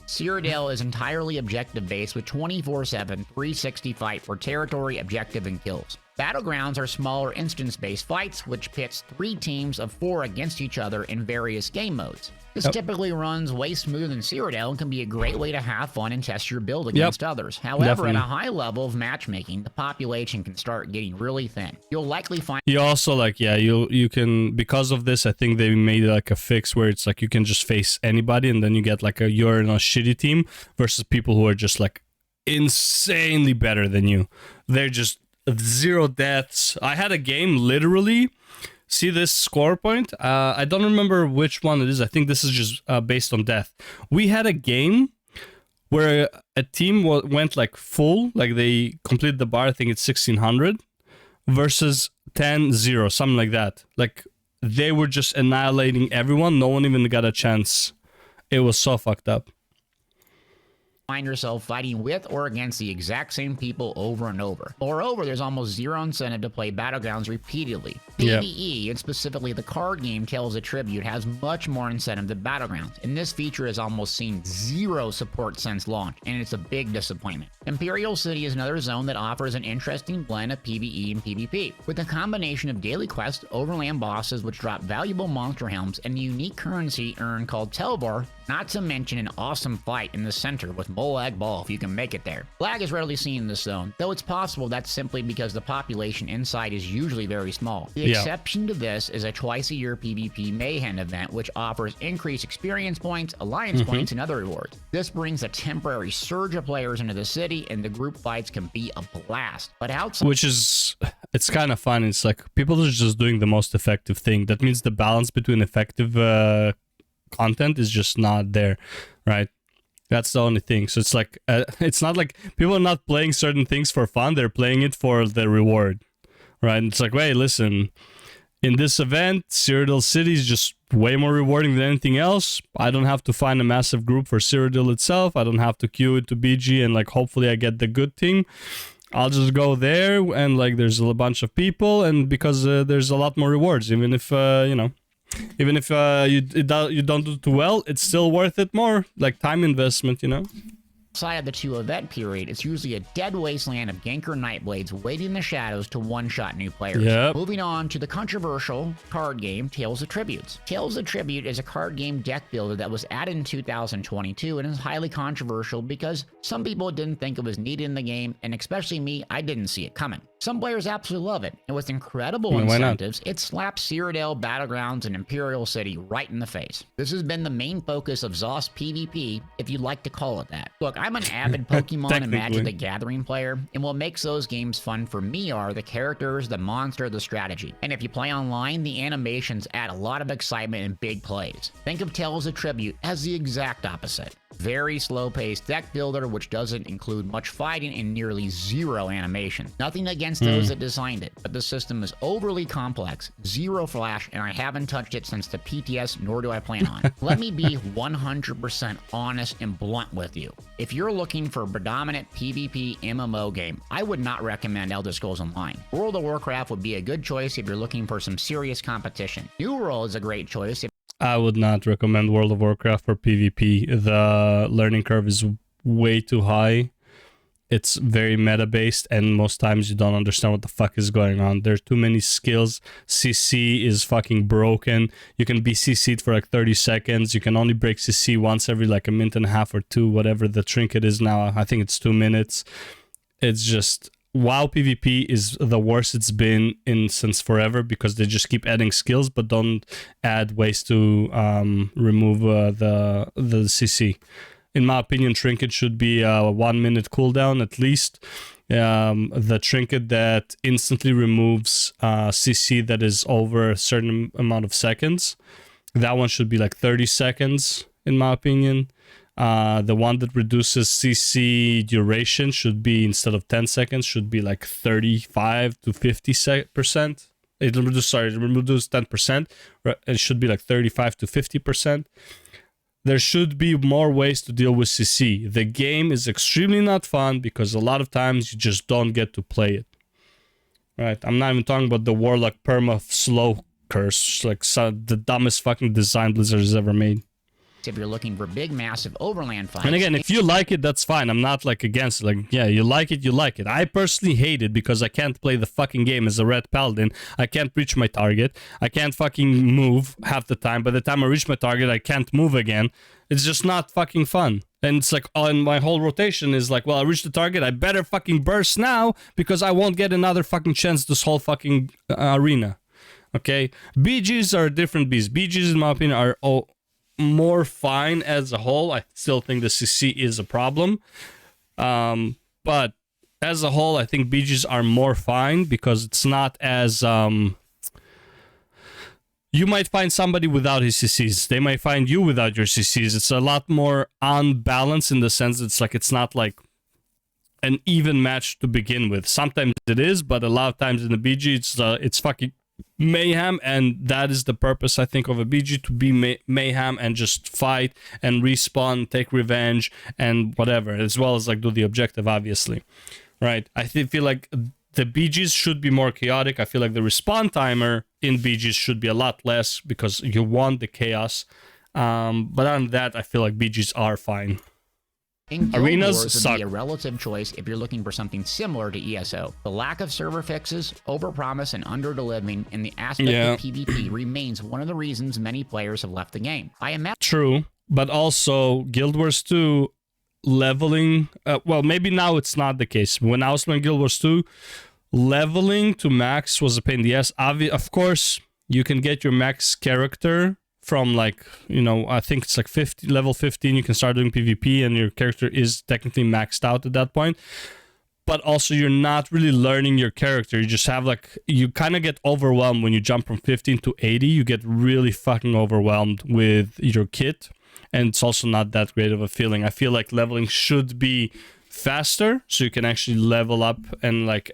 Cyrodiil is entirely objective-based with 24/7, 360 fight for territory, objective, and kills. Battlegrounds are smaller instance-based fights, which pits 3 teams of 4 against each other in various game modes. This typically runs way smoother than Cyrodiil and can be a great way to have fun and test your build against others. However, at a high level of matchmaking, the population can start getting really thin. You'll likely find... You also, like, yeah, you can, because of this, I think they made like a fix where it's like you can just face anybody, and then you get like you're in a shitty team versus people who are just like insanely better than you. They're just 0 deaths. I had a game literally... See this score point? I don't remember which one it is. I think this is just based on death. We had a game where a team went like full, like they completed the bar, I think it's 1600, versus 10-0, something like that. Like they were just annihilating everyone. No one even got a chance. It was so fucked up. Find yourself fighting with or against the exact same people over and over. Moreover, there's almost 0 incentive to play Battlegrounds repeatedly. PvE, and specifically the card game Tales of Tribute, has much more incentive than Battlegrounds, and this feature has almost seen 0 support since launch, and it's a big disappointment. Imperial City is another zone that offers an interesting blend of PvE and PvP, with a combination of daily quests, overland bosses which drop valuable monster helms, and the unique currency earned called Telvar, not to mention an awesome fight in the center with Molag Ball if you can make it there. Lag is rarely seen in this zone, though it's possible that's simply because the population inside is usually very small. The exception to this is a twice-a-year PvP Mayhem event, which offers increased experience points, alliance points, and other rewards. This brings a temporary surge of players into the city, and the group fights can be a blast. But outside... Which is... It's kind of fun. It's like people are just doing the most effective thing. That means the balance between effective content is just not there, right? That's the only thing. So it's like it's not like people are not playing certain things for fun. They're playing it for the reward, right? And it's like, wait, listen, in this event, Cyrodiil City is just way more rewarding than anything else. I don't have to find a massive group for Cyrodiil itself. I don't have to queue it to BG and like hopefully I get the good team. I'll just go there and like there's a bunch of people, and because there's a lot more rewards, even if you know. Even if you don't do too well, it's still worth it more, like time investment, you know? Outside of the 2 event period, it's usually a dead wasteland of Ganker Nightblades waiting in the shadows to one-shot new players. Moving on to the controversial card game Tales of Tributes. Tales of Tribute is a card game deck builder that was added in 2022 and is highly controversial because some people didn't think it was needed in the game, and especially me, I didn't see it coming. Some players absolutely love it, and with incredible incentives, it slaps Cyrodiil, Battlegrounds, and Imperial City right in the face. This has been the main focus of ZOS PvP, if you'd like to call it that. Look, I'm an avid Pokemon and Magic the Gathering player, and what makes those games fun for me are the characters, the monster, the strategy. And if you play online, the animations add a lot of excitement and big plays. Think of Tales of Tribute as the exact opposite. Very slow-paced deck builder which doesn't include much fighting and nearly 0 animation. Nothing against those that designed it, but the system is overly complex, 0 flash, and I haven't touched it since the PTS, nor do I plan on. Let me be 100% honest and blunt with you. If you're looking for a predominant PvP MMO game, I would not recommend Elder Scrolls Online. World of Warcraft would be a good choice if you're looking for some serious competition. New World is a great choice if I would not recommend World of Warcraft for PvP. The learning curve is way too high. It's very meta-based, and most times you don't understand what the fuck is going on. There's too many skills. CC is fucking broken. You can be CC'd for like 30 seconds. You can only break CC once every like a minute and a half or 2, whatever the trinket is now. I think it's 2 minutes. It's just... WoW PvP is the worst it's been in since forever because they just keep adding skills but don't add ways to remove the CC. In my opinion, trinket should be a 1 minute cooldown at least. The trinket that instantly removes CC that is over a certain amount of seconds, that one should be like 30 seconds. in my opinion. The one that reduces CC duration should be, instead of 10 seconds, should be like 35 to 50%. It'll reduce 10%. It should be like 35 to 50%. There should be more ways to deal with CC. The game is extremely not fun because a lot of times you just don't get to play it. Right? I'm not even talking about the Warlock perma slow curse, like the dumbest fucking design Blizzard has ever made. If you're looking for big, massive overland fights. And again, if you like it, that's fine. I'm not like against it. Like, yeah, you like it, you like it. I personally hate it because I can't play the fucking game as a red paladin. I can't reach my target. I can't fucking move half the time. By the time I reach my target, I can't move again. It's just not fucking fun. And it's like, and my whole rotation is like, well, I reached the target. I better fucking burst now because I won't get another fucking chance this whole fucking arena. Okay? BGs are a different beast. BGs, in my opinion, are more fine as a whole. I still think the CC is a problem, but as a whole I think BGs are more fine because it's not as you might find somebody without his CCs, they might find you without your CCs. It's a lot more unbalanced in the sense it's like, it's not like an even match to begin with. Sometimes it is, but a lot of times in the BG it's fucking mayhem, and that is the purpose, I think, of a BG, to be mayhem and just fight and respawn, take revenge and whatever, as well as like do the objective, obviously, right? I feel like the BGs should be more chaotic. I feel like the respawn timer in BGs should be a lot less because you want the chaos, but on that I feel like BGs are fine. Arenas would be a relative choice if you're looking for something similar to ESO. The lack of server fixes, overpromise, and underdelivering in the aspect of PvP remains one of the reasons many players have left the game. I imagine. True, but also Guild Wars 2 leveling. Well, maybe now it's not the case. When I was playing Guild Wars 2, leveling to max was a pain in the ass. Of course, you can get your max character from, like, you know, I think it's like level 15, you can start doing PvP and your character is technically maxed out at that point. But also you're not really learning your character. You just have like, you kind of get overwhelmed when you jump from 15 to 80. You get really fucking overwhelmed with your kit. And it's also not that great of a feeling. I feel like leveling should be faster so you can actually level up and like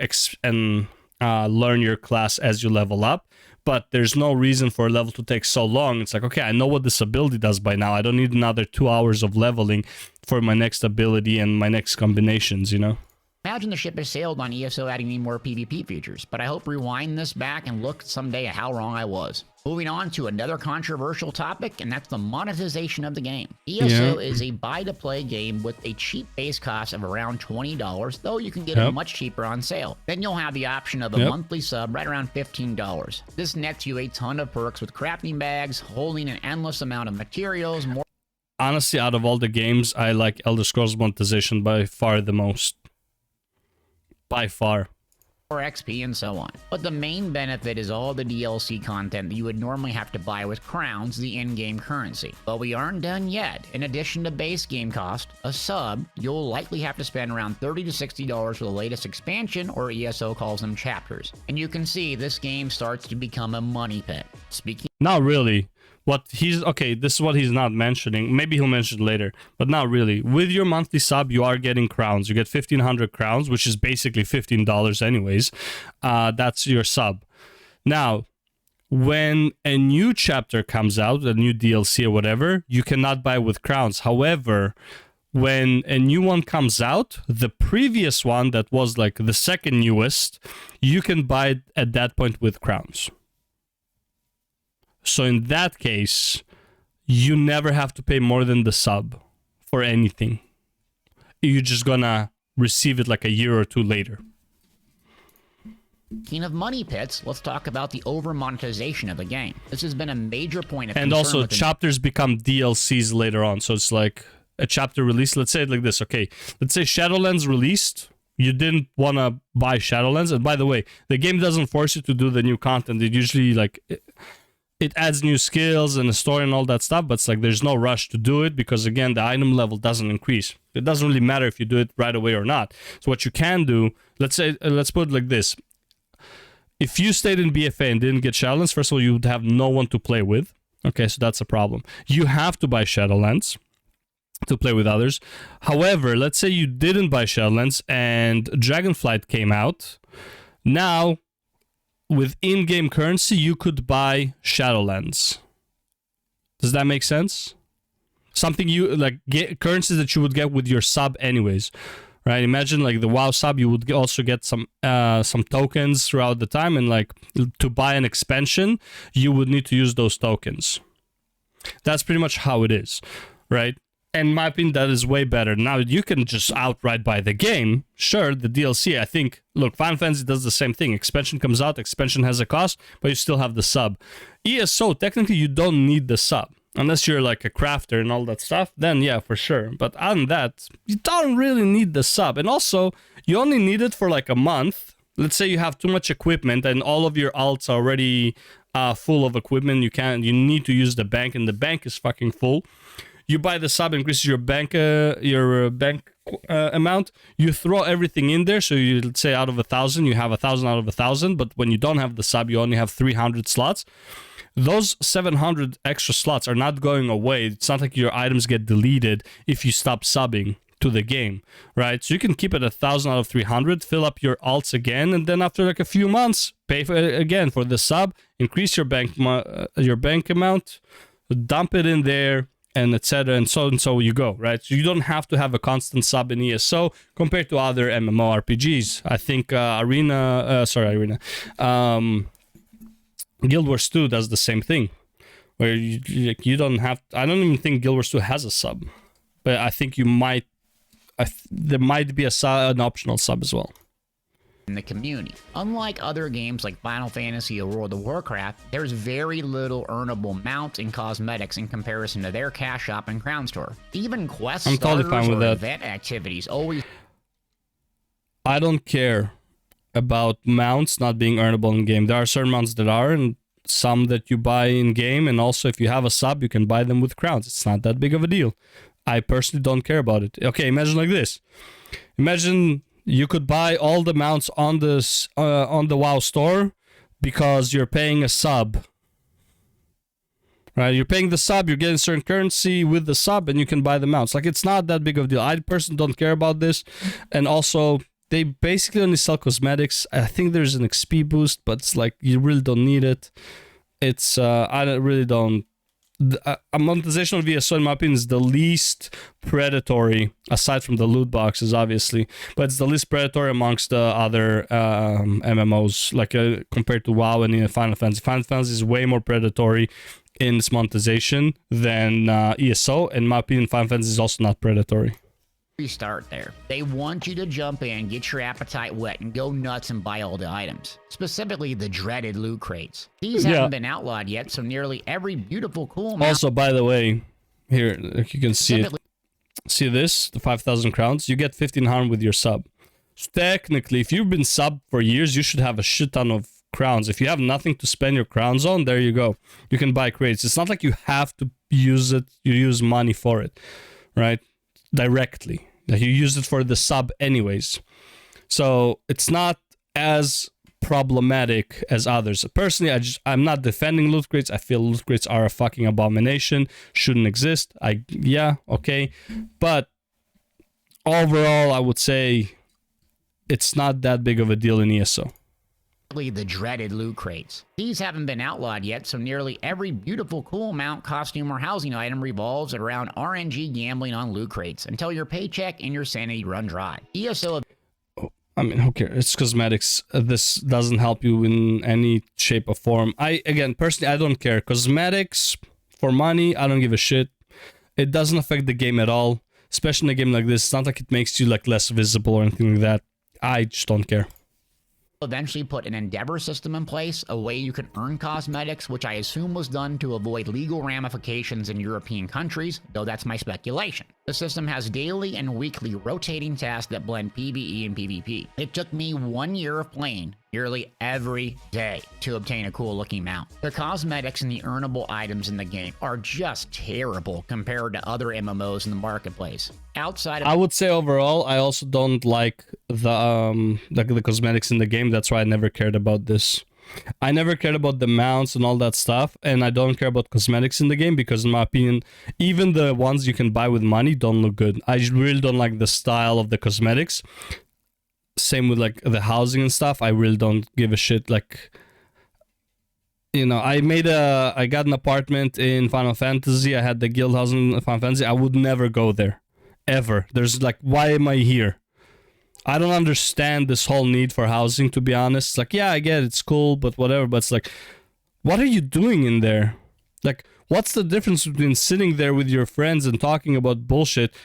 learn your class as you level up. But there's no reason for a level to take so long. It's like, okay, I know what this ability does by now. I don't need another 2 hours of leveling for my next ability and my next combinations, you know? Imagine the ship has sailed on ESO adding any more PvP features, but I hope rewind this back and look someday at how wrong I was. Moving on to another controversial topic, and that's the monetization of the game. ESO is a buy-to-play game with a cheap base cost of around $20, though you can get it much cheaper on sale. Then you'll have the option of a monthly sub right around $15. This nets you a ton of perks with crafting bags, holding an endless amount of materials, more. Honestly, out of all the games, I like Elder Scrolls monetization by far the most. By far. Or XP and so on. But the main benefit is all the DLC content that you would normally have to buy with crowns, the in-game currency. But we aren't done yet. In addition to base game cost, a sub, you'll likely have to spend around $30 to $60 for the latest expansion, or ESO calls them chapters. And you can see this game starts to become a money pit. Speaking. Not really. Okay, this is what he's not mentioning. Maybe he'll mention it later, but not really. With your monthly sub, you are getting crowns. You get 1,500 crowns, which is basically $15 anyways. That's your sub. Now, when a new chapter comes out, a new DLC or whatever, you cannot buy with crowns. However, when a new one comes out, the previous one that was like the second newest, you can buy it at that point with crowns. So in that case, you never have to pay more than the sub for anything. You're just gonna receive it like a year or two later. Speaking of money pits, let's talk about the over-monetization of the game. This has been a major point of concern. And also, chapters become DLCs later on. So it's like a chapter release. Let's say it like this, okay? Let's say Shadowlands released. You didn't want to buy Shadowlands. And by the way, the game doesn't force you to do the new content. It usually, like... It adds new skills and a story and all that stuff, but it's like there's no rush to do it because, again, the item level doesn't increase. It doesn't really matter if you do it right away or not. So what you can do, let's say, let's put it like this. If you stayed in BFA and didn't get Shadowlands, first of all, you would have no one to play with. Okay, so that's a problem. You have to buy Shadowlands to play with others. However, let's say you didn't buy Shadowlands and Dragonflight came out. Now, with in-game currency, you could buy Shadowlands. Does that make sense? Something you like, get currencies that you would get with your sub anyways, right? Imagine like the WoW sub, you would also get some tokens throughout the time, and like to buy an expansion, you would need to use those tokens. That's pretty much how it is, right? And in my opinion, that is way better. Now, you can just outright buy the game. Sure, the DLC, I think... Look, Final Fantasy does the same thing. Expansion comes out, expansion has a cost, but you still have the sub. ESO, technically, you don't need the sub. Unless you're like a crafter and all that stuff, then yeah, for sure. But other than that, you don't really need the sub. And also, you only need it for like a month. Let's say you have too much equipment and all of your alts are already full of equipment. You need to use the bank, and the bank is fucking full. You buy the sub, increases your bank amount. You throw everything in there. So you, let's say out of 1,000, you have 1,000 out of 1,000. But when you don't have the sub, you only have 300 slots. Those 700 extra slots are not going away. It's not like your items get deleted if you stop subbing to the game, right? So you can keep it 1,000 out of 300, fill up your alts again, and then after like a few months, pay for it again for the sub, increase your bank amount, dump it in there, and etc. And so you go, right? So you don't have to have a constant sub in ESO compared to other MMORPGs. I think Guild Wars 2 does the same thing, where you don't have... I don't even think Guild Wars 2 has a sub, but I think you might... there might be an optional sub as well. In the community. Unlike other games like Final Fantasy or World of Warcraft, there's very little earnable mounts and cosmetics in comparison to their cash shop and crown store. Even quest starters or event activities always... I don't care about mounts not being earnable in game. There are certain mounts that are, and some that you buy in game, and also if you have a sub, you can buy them with crowns. It's not that big of a deal. I personally don't care about it. Okay, imagine like this. Imagine you could buy all the mounts on this on the WoW store because you're paying a sub. Right, you're paying the sub, you're getting certain currency with the sub, and you can buy the mounts. Like, it's not that big of a deal. I personally don't care about this. And also, they basically only sell cosmetics. I think there's an XP boost, but it's like, you really don't need it. It's, really don't. A monetization of ESO, in my opinion, is the least predatory, aside from the loot boxes, obviously, but it's the least predatory amongst the other MMOs, like compared to WoW and Final Fantasy. Final Fantasy is way more predatory in its monetization than ESO. In my opinion, Final Fantasy is also not predatory. Start there. They want you to jump in, get your appetite wet, and go nuts and buy all the items. Specifically, the dreaded loot crates. These haven't been outlawed yet, so nearly every beautiful, cool map... Also, by the way, here, like you can see it. See this? The 5,000 crowns? You get 1,500 with your sub. So technically, if you've been sub for years, you should have a shit ton of crowns. If you have nothing to spend your crowns on, there you go. You can buy crates. It's not like you have to use it. You use money for it, right? Directly. You use it for the sub anyways. So it's not as problematic as others. Personally, I'm not defending loot crates. I feel loot crates are a fucking abomination. Shouldn't exist. Yeah, okay. But overall, I would say it's not that big of a deal in ESO. The dreaded loot crates. These haven't been outlawed yet, so nearly every beautiful, cool mount, costume, or housing item revolves around RNG gambling on loot crates until your paycheck and your sanity run dry. ESO... I mean, who cares? It's cosmetics. This doesn't help you in any shape or form. Again, personally, I don't care. Cosmetics, for money, I don't give a shit. It doesn't affect the game at all. Especially in a game like this. It's not like it makes you like less visible or anything like that. I just don't care. Eventually put an Endeavor system in place, a way you can earn cosmetics, which I assume was done to avoid legal ramifications in European countries, though that's my speculation. The system has daily and weekly rotating tasks that blend PvE and PvP. It took me 1 year of playing nearly every day to obtain a cool looking mount. The cosmetics and the earnable items in the game are just terrible compared to other MMOs in the marketplace. Outside of... I would say overall, I also don't like the cosmetics in the game. That's why I never cared about this. I never cared about the mounts and all that stuff, and I don't care about cosmetics in the game because, in my opinion, even the ones you can buy with money don't look good. I really don't like the style of the cosmetics. Same with like the housing and stuff. I really don't give a shit. Like, you know, I got an apartment in Final Fantasy. I had the guild house in Final Fantasy. I would never go there, ever. There's like, why am I here? I don't understand this whole need for housing, to be honest. It's like, yeah, I get it, it's cool, but whatever. But it's like, what are you doing in there? Like, what's the difference between sitting there with your friends and talking about bullshit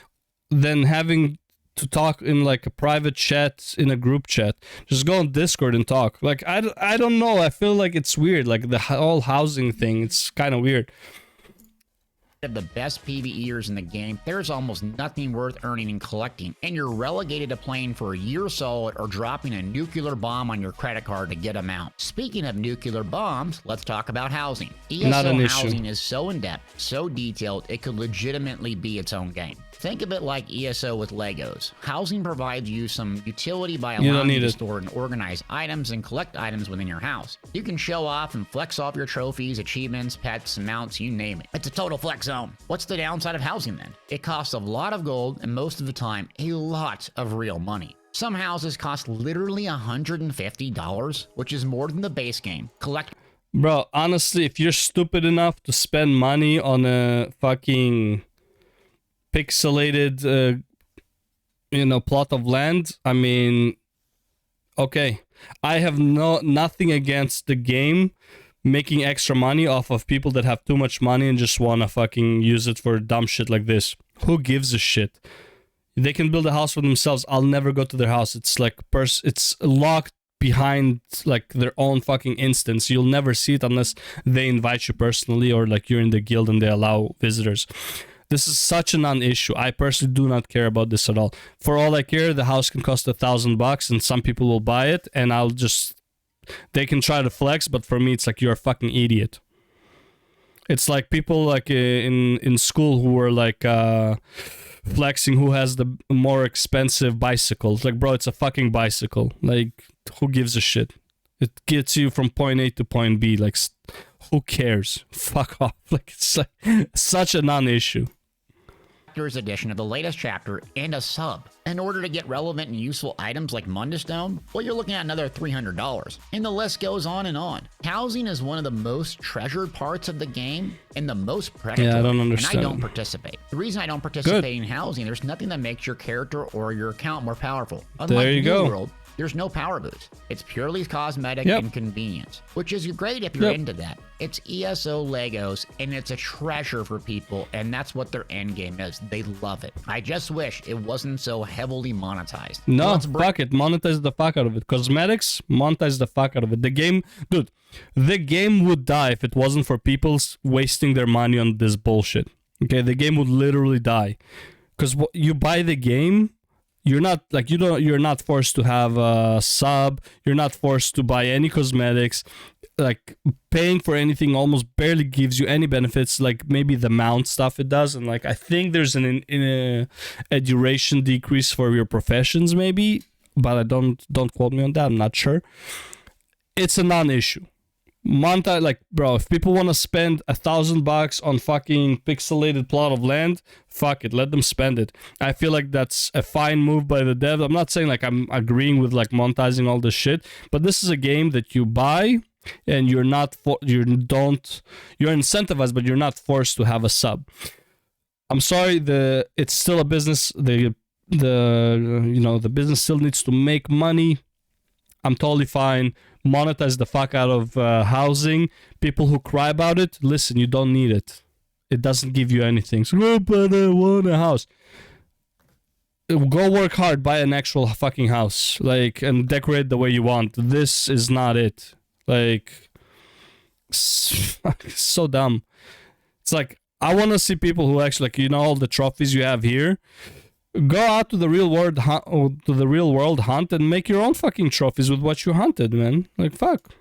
than having to talk in like a private chat, in a group chat? Just go on Discord and talk. Like, I don't know. I feel like it's weird. Like, the whole housing thing, it's kind of weird. Of the best PvEers in the game, there's almost nothing worth earning and collecting, and you're relegated to playing for a year solid or dropping a nuclear bomb on your credit card to get them out. Speaking of nuclear bombs, let's talk about housing. ESO housing is so in-depth, so detailed, it could legitimately be its own game. Think of it like ESO with Legos. Housing provides you some utility by allowing you to store and organize items and collect items within your house. You can show off and flex off your trophies, achievements, pets, mounts, you name it. It's a total flex zone. What's the downside of housing then? It costs a lot of gold and most of the time, a lot of real money. Some houses cost literally $150, which is more than the base game. Bro, honestly, if you're stupid enough to spend money on a fucking pixelated, plot of land, I mean, okay. I have nothing against the game making extra money off of people that have too much money and just want to fucking use it for dumb shit like this. Who gives a shit? They can build a house for themselves. I'll never go to their house. It's like it's locked behind like their own fucking instance. You'll never see it unless they invite you personally or like you're in the guild and they allow visitors. This is such a non-issue. I personally do not care about this at all. For all I care, the house can cost $1,000 and some people will buy it and they can try to flex, but for me, it's like, you're a fucking idiot. It's like people like in school who were like flexing who has the more expensive bicycle. It's like, bro, it's a fucking bicycle. Like, who gives a shit? It gets you from point A to point B. Like, who cares? Fuck off. Like, it's like such a non-issue. Edition of the latest chapter and a sub. In order to get relevant and useful items like Mundustone, well, you're looking at another $300. And the list goes on and on. Housing is one of the most treasured parts of the game and the most predatory. Yeah, I don't understand. And I don't participate. The reason I don't participate in housing, there's nothing that makes your character or your account more powerful. Unlike there you go. World, there's no power boost. It's purely cosmetic and convenience, which is great if you're into that. It's ESO Legos, and it's a treasure for people, and that's what their end game is. They love it. I just wish it wasn't so heavily monetized. No, fuck it. Monetize the fuck out of it. Cosmetics, monetize the fuck out of it. The game, dude, the game would die if it wasn't for people wasting their money on this bullshit. Okay, the game would literally die. Because you buy the game, you're not forced to have a sub. You're not forced to buy any cosmetics. Like, paying for anything almost barely gives you any benefits. Like, maybe the mount stuff it does, and like I think there's a duration decrease for your professions, maybe. But I don't quote me on that. I'm not sure. It's a non-issue. Like, bro, if people want to spend $1,000 on fucking pixelated plot of land, fuck it, let them spend it. I feel like that's a fine move by the dev. I'm not saying like I'm agreeing with like monetizing all this shit, but this is a game that you buy and you're incentivized, but you're not forced to have a sub. I'm sorry, it's still a business. The business still needs to make money. I'm totally fine. Monetize the fuck out of housing. People who cry about it, listen, you don't need it. It doesn't give you anything. So, oh, but I want a house. Go work hard, buy an actual fucking house, like, and decorate the way you want. This is not it. Like, so dumb. It's like, I want to see people who actually, like, all the trophies you have here. Go out to the real world, hunt, and make your own fucking trophies with what you hunted, man. Like, fuck.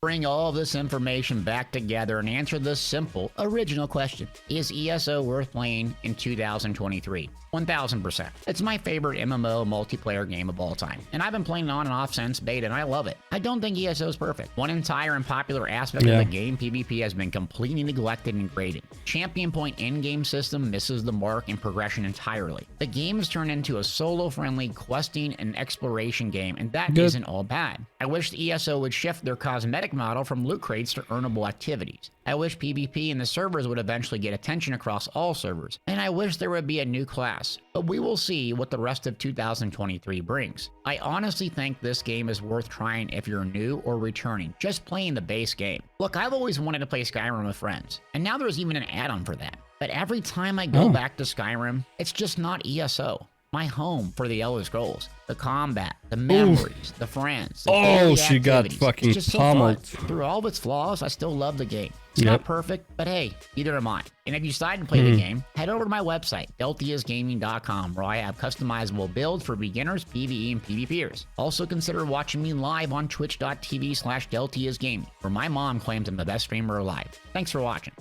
bring all of this information back together and answer this simple, original question. Is ESO worth playing in 2023? 1000%. It's my favorite MMO multiplayer game of all time, and I've been playing it on and off since beta, and I love it. I don't think ESO is perfect. One entire and popular aspect of the game, PvP, has been completely neglected and graded. Champion point in-game system misses the mark in progression entirely. The game has turned into a solo-friendly questing and exploration game, and that isn't all bad. I wish the ESO would shift their cosmetic model from loot crates to earnable activities. I wish PvP and the servers would eventually get attention across all servers, and I wish there would be a new class, but we will see what the rest of 2023 brings. I honestly think this game is worth trying if you're new or returning, just playing the base game. Look, I've always wanted to play Skyrim with friends, and now there's even an add-on for that. But every time I go back to Skyrim, it's just not ESO. My home for the Elder Scrolls, the combat, the memories, the friends. The she got fucking pummeled. Through all of its flaws, I still love the game. It's not perfect, but hey, neither am I. And if you decide to play the game, head over to my website, deltiasgaming.com, where I have customizable builds for beginners, PvE, and PvPers. Also consider watching me live on twitch.tv/deltiasgaming, where my mom claims I'm the best streamer alive. Thanks for watching.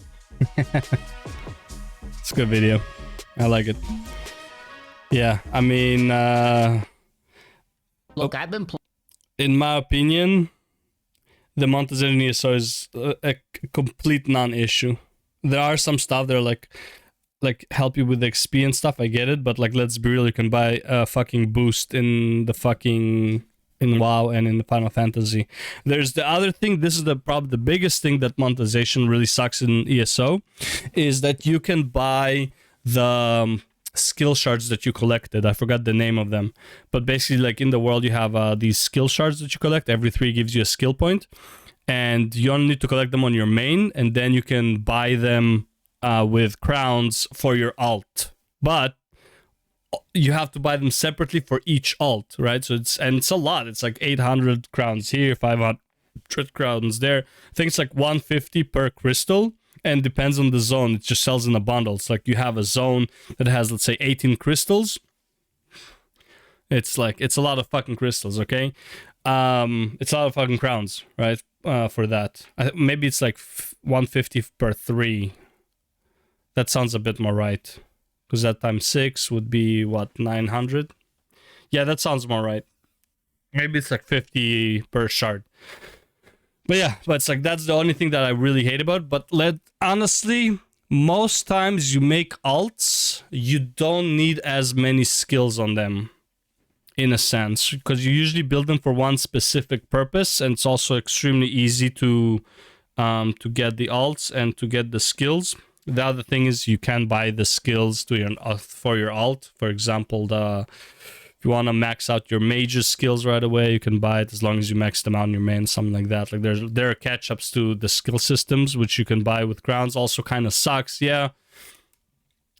It's a good video. I like it. Yeah, I mean, look, I've been in my opinion, the monetization ESO is a complete non-issue. There are some stuff that are like help you with the XP and stuff. I get it, but like, let's be real, you can buy a fucking boost in the fucking in WoW and in the Final Fantasy. There's the other thing. This is probably the biggest thing that monetization really sucks in ESO, is that you can buy the skill shards that you collected. I forgot the name of them, but basically, like, in the world you have these skill shards that you collect. Every 3 gives you a skill point, and you only need to collect them on your main, and then you can buy them with crowns for your alt. But you have to buy them separately for each alt, right? So it's a lot. It's like 800 crowns here, 500 crowns there. I think it's like 150 per crystal. And depends on the zone, it just sells in a bundle. It's like you have a zone that has, let's say, 18 crystals. It's like, it's a lot of fucking crystals, okay? It's a lot of fucking crowns, right? For that. Maybe it's like 150 per 3. That sounds a bit more right. Because that times 6 would be, what, 900? Yeah, that sounds more right. Maybe it's like 50 per shard. But yeah, but it's like, that's the only thing that I really hate about it. But honestly, most times you make alts, you don't need as many skills on them, in a sense, because you usually build them for one specific purpose, and it's also extremely easy to get the alts and to get the skills. The other thing is you can buy the skills for your alt. For example, if you want to max out your mage's skills right away, you can buy it as long as you max them out in your main, something like that. Like, there are catch-ups to the skill systems, which you can buy with crowns. Also kind of sucks, yeah.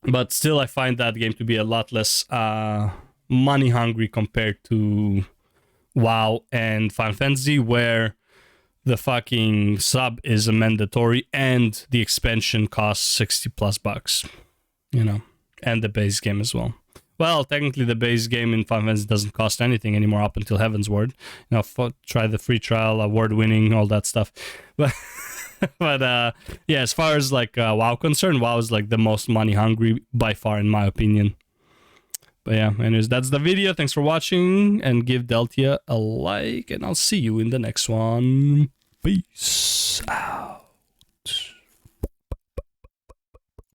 But still, I find that game to be a lot less money-hungry compared to WoW and Final Fantasy, where the fucking sub is a mandatory and the expansion costs $60+, you know, and the base game as well. Well, technically the base game in Final Fantasy doesn't cost anything anymore up until Heaven's Word. You know, try the free trial, award-winning, all that stuff. But yeah, as far as like WoW concerned, WoW is like the most money-hungry by far, in my opinion. But yeah, anyways, that's the video. Thanks for watching, and give Deltia a like, and I'll see you in the next one. Peace out.